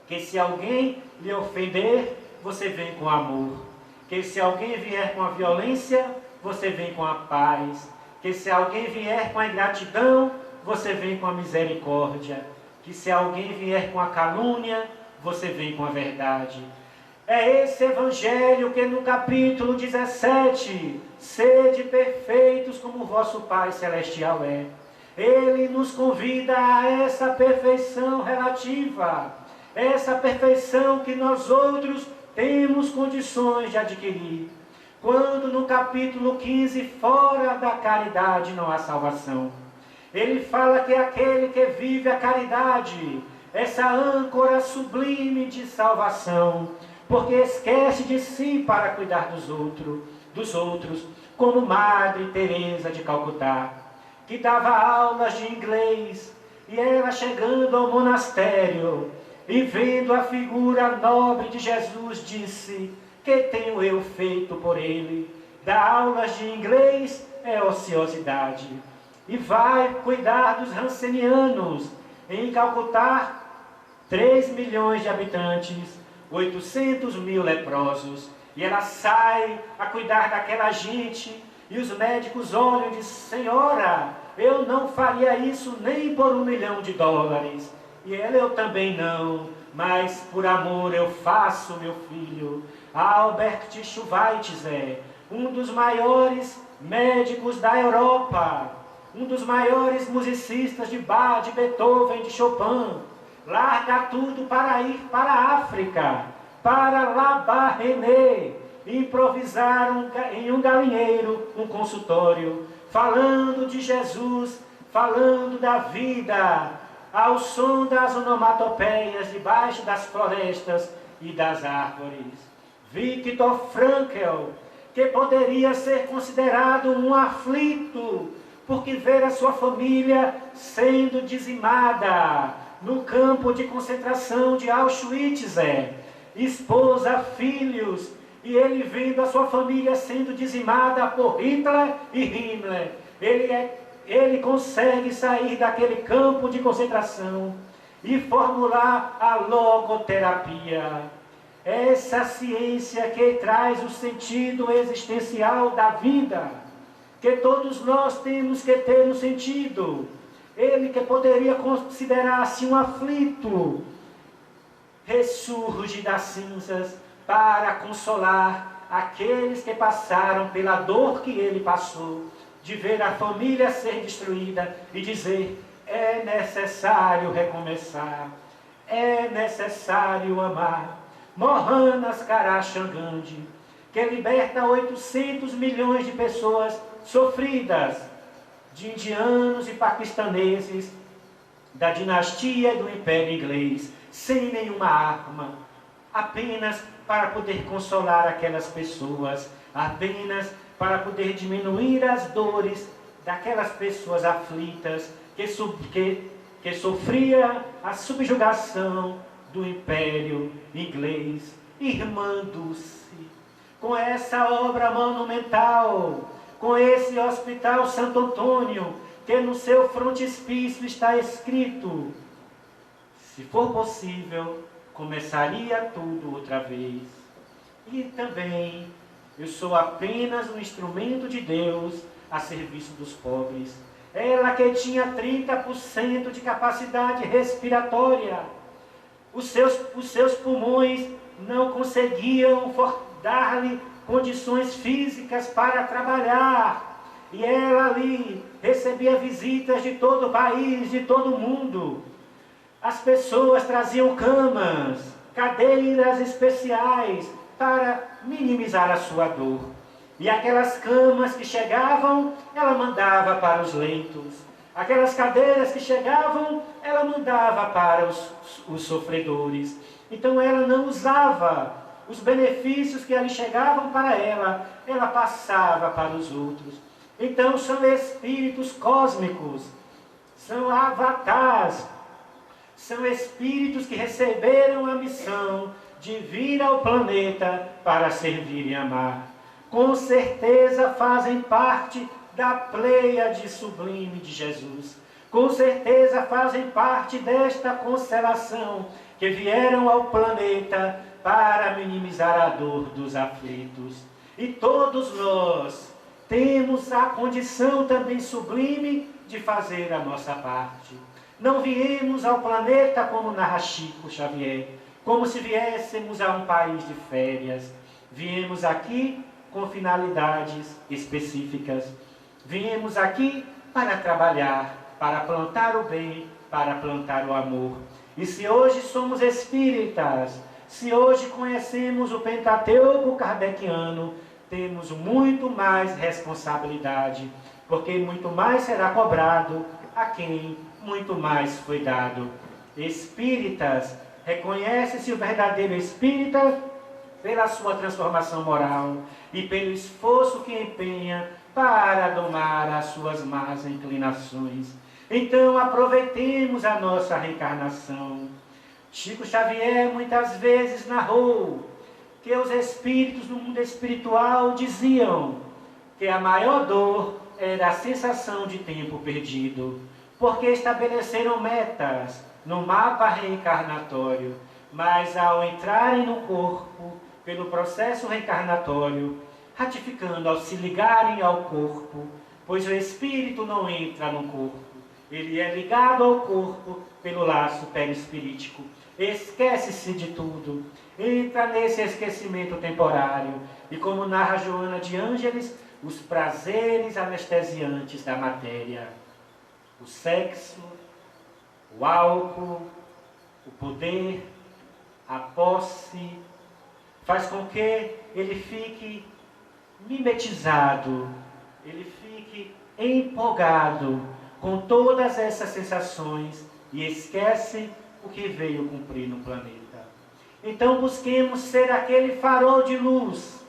que se alguém lhe ofender, você vem com amor. Que se alguém vier com a violência, você vem com a paz. Que se alguém vier com a ingratidão, você vem com a misericórdia. Que se alguém vier com a calúnia, você vem com a verdade. É esse Evangelho que no capítulo 17, sede perfeitos como o vosso Pai Celestial é. Ele nos convida a essa perfeição relativa, essa perfeição que nós outros temos condições de adquirir. Quando no capítulo 15, fora da caridade não há salvação. Ele fala que aquele que vive a caridade, essa âncora sublime de salvação, porque esquece de si para cuidar dos outros, como Madre Teresa de Calcutá, que dava aulas de inglês, e ela chegando ao monastério e vendo a figura nobre de Jesus, disse: que tenho eu feito por ele? Dar aulas de inglês é ociosidade. E vai cuidar dos rancenianos. Em Calcutá, 3 milhões de habitantes, 800 mil leprosos. E ela sai a cuidar daquela gente. E os médicos olham e dizem: senhora, eu não faria isso nem por $1 milhão. E ela: eu também não, mas por amor eu faço, meu filho. Albert Schweitzer, um dos maiores médicos da Europa, um dos maiores musicistas de Bach, de Beethoven, de Chopin, larga tudo para ir para a África, para La Barrenée, improvisar em um galinheiro um consultório, falando de Jesus, falando da vida, ao som das onomatopeias debaixo das florestas e das árvores. Viktor Frankl, que poderia ser considerado um aflito, porque ver a sua família sendo dizimada no campo de concentração de Auschwitz, esposa, filhos, e ele vendo a sua família sendo dizimada por Hitler e Himmler, ele consegue sair daquele campo de concentração e formular a logoterapia. Essa ciência que traz o sentido existencial da vida, que todos nós temos que ter um sentido. Ele que poderia considerar-se um aflito, ressurge das cinzas para consolar aqueles que passaram pela dor que ele passou, de ver a família ser destruída e dizer: é necessário recomeçar, é necessário amar. Mohanas Karachangandhi, que liberta 800 milhões de pessoas sofridas, de indianos e paquistaneses, da dinastia e do Império Inglês, sem nenhuma arma, apenas para poder consolar aquelas pessoas, apenas para poder diminuir as dores daquelas pessoas aflitas que sofria a subjugação do Império Inglês, irmando-se com essa obra monumental, com esse Hospital Santo Antônio, que no seu frontispício está escrito: se for possível, começaria tudo outra vez. E também, eu sou apenas um instrumento de Deus a serviço dos pobres. Ela que tinha 30% de capacidade respiratória, os seus pulmões não conseguiam dar-lhe condições físicas para trabalhar. E ela ali recebia visitas de todo o país, de todo o mundo. As pessoas traziam camas, cadeiras especiais para minimizar a sua dor. E aquelas camas que chegavam, ela mandava para os leitos. Aquelas cadeiras que chegavam, ela mandava para os sofredores. Então ela não usava os benefícios que ali chegavam para ela passava para os outros. Então são espíritos cósmicos, são avatars, são espíritos que receberam a missão de vir ao planeta para servir e amar. Com certeza fazem parte da pleiade sublime de Jesus. Com certeza fazem parte desta constelação que vieram ao planeta para minimizar a dor dos aflitos. E todos nós temos a condição também sublime de fazer a nossa parte. Não viemos ao planeta como narra Chico Xavier, como se viéssemos a um país de férias. Viemos aqui com finalidades específicas. Viemos aqui para trabalhar, para plantar o bem, para plantar o amor. E se hoje somos espíritas, Se hoje conhecemos o Pentateuco kardeciano, temos muito mais responsabilidade, porque muito mais será cobrado a quem muito mais foi dado. Espíritas, reconhece-se o verdadeiro espírita pela sua transformação moral e pelo esforço que empenha para domar as suas más inclinações. Então aproveitemos a nossa reencarnação. Chico Xavier muitas vezes narrou que os espíritos do mundo espiritual diziam que a maior dor era a sensação de tempo perdido, porque estabeleceram metas no mapa reencarnatório, mas ao entrarem no corpo, pelo processo reencarnatório, ratificando ao se ligarem ao corpo, pois o espírito não entra no corpo, ele é ligado ao corpo pelo laço perispirítico. Esquece-se de tudo, entra nesse esquecimento temporário, e como narra Joana de Ângeles, os prazeres anestesiantes da matéria, o sexo, o álcool, o poder, a posse, faz com que ele fique mimetizado, ele fique empolgado com todas essas sensações e esquece o que veio cumprir no planeta. Então busquemos ser aquele farol de luz,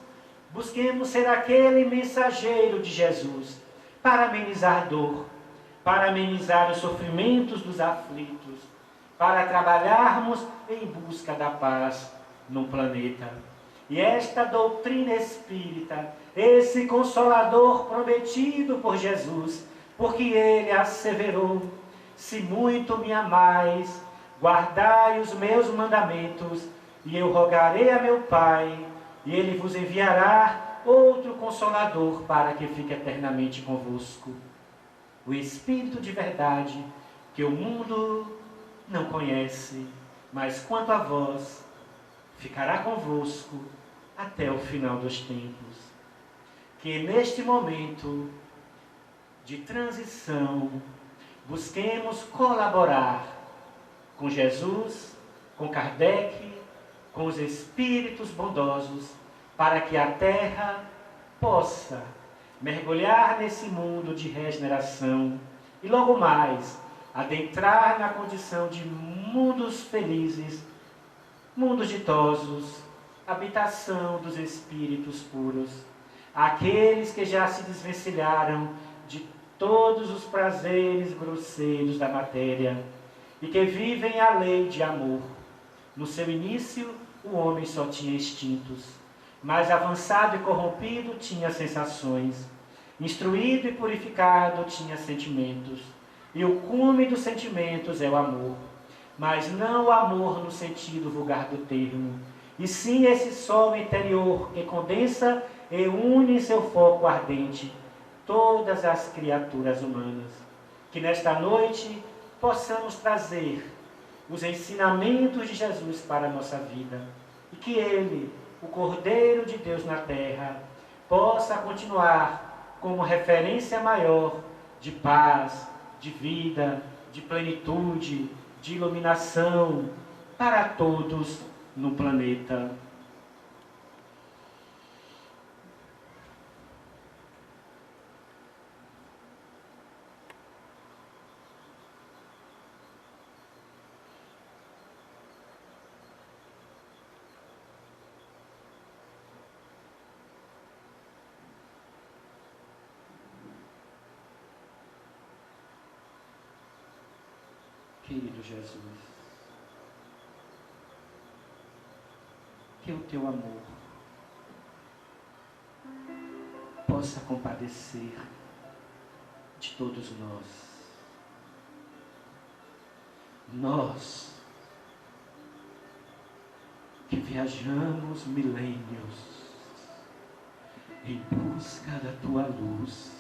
busquemos ser aquele mensageiro de Jesus, para amenizar dor, para amenizar os sofrimentos dos aflitos, para trabalharmos em busca da paz no planeta. E esta doutrina espírita, esse consolador prometido por Jesus, porque ele asseverou: se muito me amais, guardai os meus mandamentos, e eu rogarei a meu Pai, e ele vos enviará outro consolador para que fique eternamente convosco. O Espírito de verdade, que o mundo não conhece, mas quanto a vós, ficará convosco até o final dos tempos. Que neste momento de transição, busquemos colaborar com Jesus, com Kardec, com os espíritos bondosos, para que a Terra possa mergulhar nesse mundo de regeneração e logo mais adentrar na condição de mundos felizes, mundos ditosos, habitação dos espíritos puros, aqueles que já se desvencilharam de todos os prazeres grosseiros da matéria e que vivem a lei de amor. No seu início, o homem só tinha instintos, mas avançado e corrompido tinha sensações, instruído e purificado tinha sentimentos, e o cume dos sentimentos é o amor, mas não o amor no sentido vulgar do termo, e sim esse sol interior que condensa e une em seu foco ardente todas as criaturas humanas. Que nesta noite possamos trazer os ensinamentos de Jesus para a nossa vida, e que Ele, o Cordeiro de Deus na terra, possa continuar como referência maior de paz, de vida, de plenitude, de iluminação para todos no planeta. Querido Jesus, que o teu amor possa compadecer de todos nós. Nós que viajamos milênios em busca da tua luz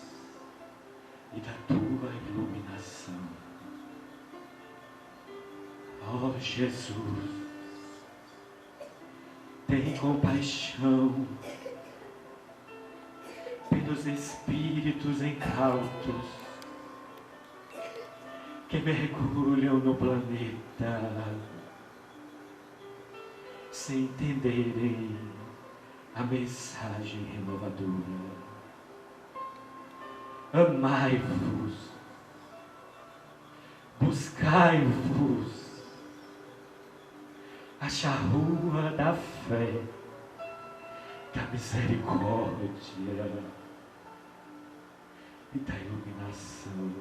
e da tua iluminação. Ó Jesus, tem compaixão pelos espíritos incautos que mergulham no planeta, entenderem a mensagem renovadora. Amai-vos, buscai-vos, a charrua da fé, da misericórdia e da iluminação.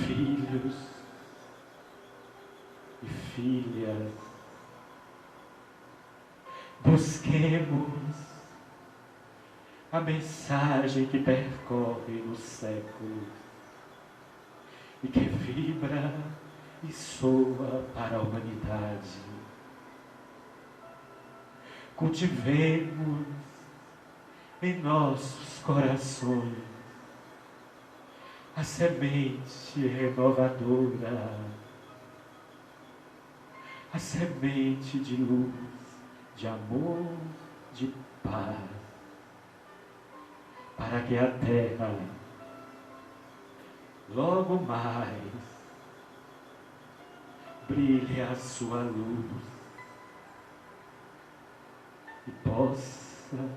Filhos e filhas, busquemos a mensagem que percorre os séculos e que vibra e soa para a humanidade. Cultivemos em nossos corações a semente renovadora, a semente de luz, de amor, de paz, para que a terra logo mais brilhe a sua luz e possa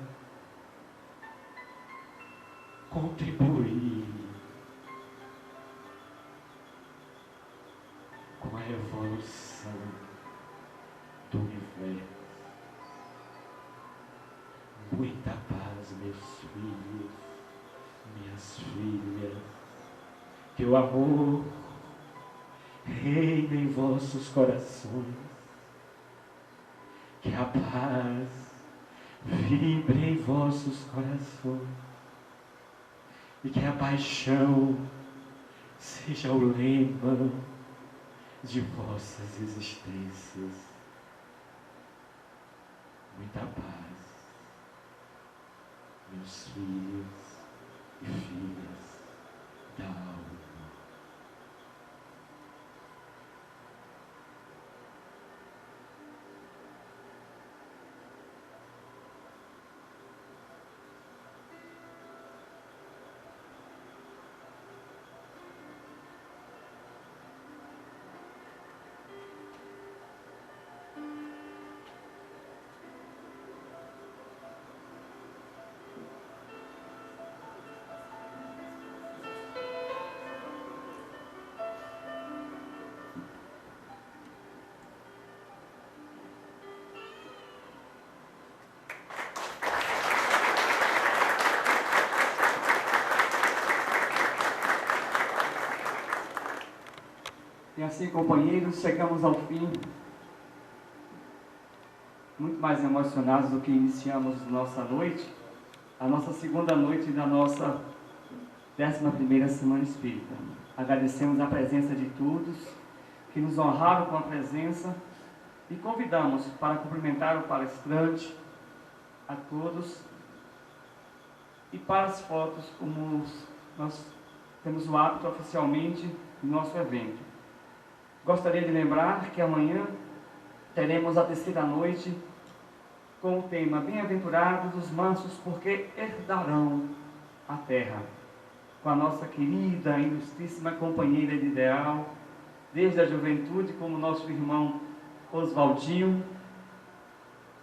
contribuir com a evolução do universo. Muita paz, meus filhos, minhas filhas, que o amor reine em vossos corações, que a paz vibre em vossos corações e que a paixão seja o lema de vossas existências. Muita paz, meus filhos e filhas da alma. E assim, companheiros, chegamos ao fim, muito mais emocionados do que iniciamos nossa noite, a nossa segunda noite da nossa 11ª Semana Espírita. Agradecemos a presença de todos que nos honraram com a presença e convidamos para cumprimentar o palestrante, a todos, e para as fotos, como nós temos o hábito oficialmente do nosso evento. Gostaria de lembrar que amanhã teremos a terceira noite com o tema Bem-aventurados os mansos, porque herdarão a terra, com a nossa querida, ilustríssima companheira de ideal, desde a juventude, como nosso irmão Oswaldinho,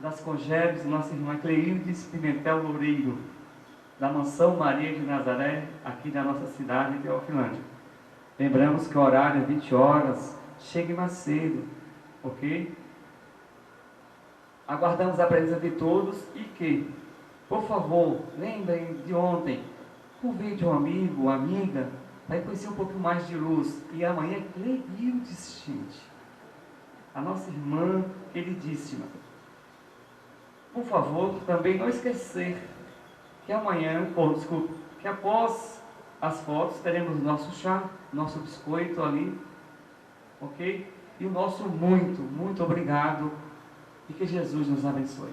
das Congébes, nossa irmã Cleildes Pimentel Loureiro, da Mansão Maria de Nazaré, aqui da nossa cidade de Teofilândia. Lembramos que o horário é 20 horas, chegue mais cedo, ok? Aguardamos a presença de todos e que, por favor, lembrem de ontem, convide um amigo, uma amiga, para conhecer um pouco mais de luz. E amanhã, Cleildes, gente, a nossa irmã queridíssima. Por favor, também não esquecer que amanhã, que após as fotos, teremos nosso chá, nosso biscoito ali, ok? E o nosso muito, muito obrigado e que Jesus nos abençoe.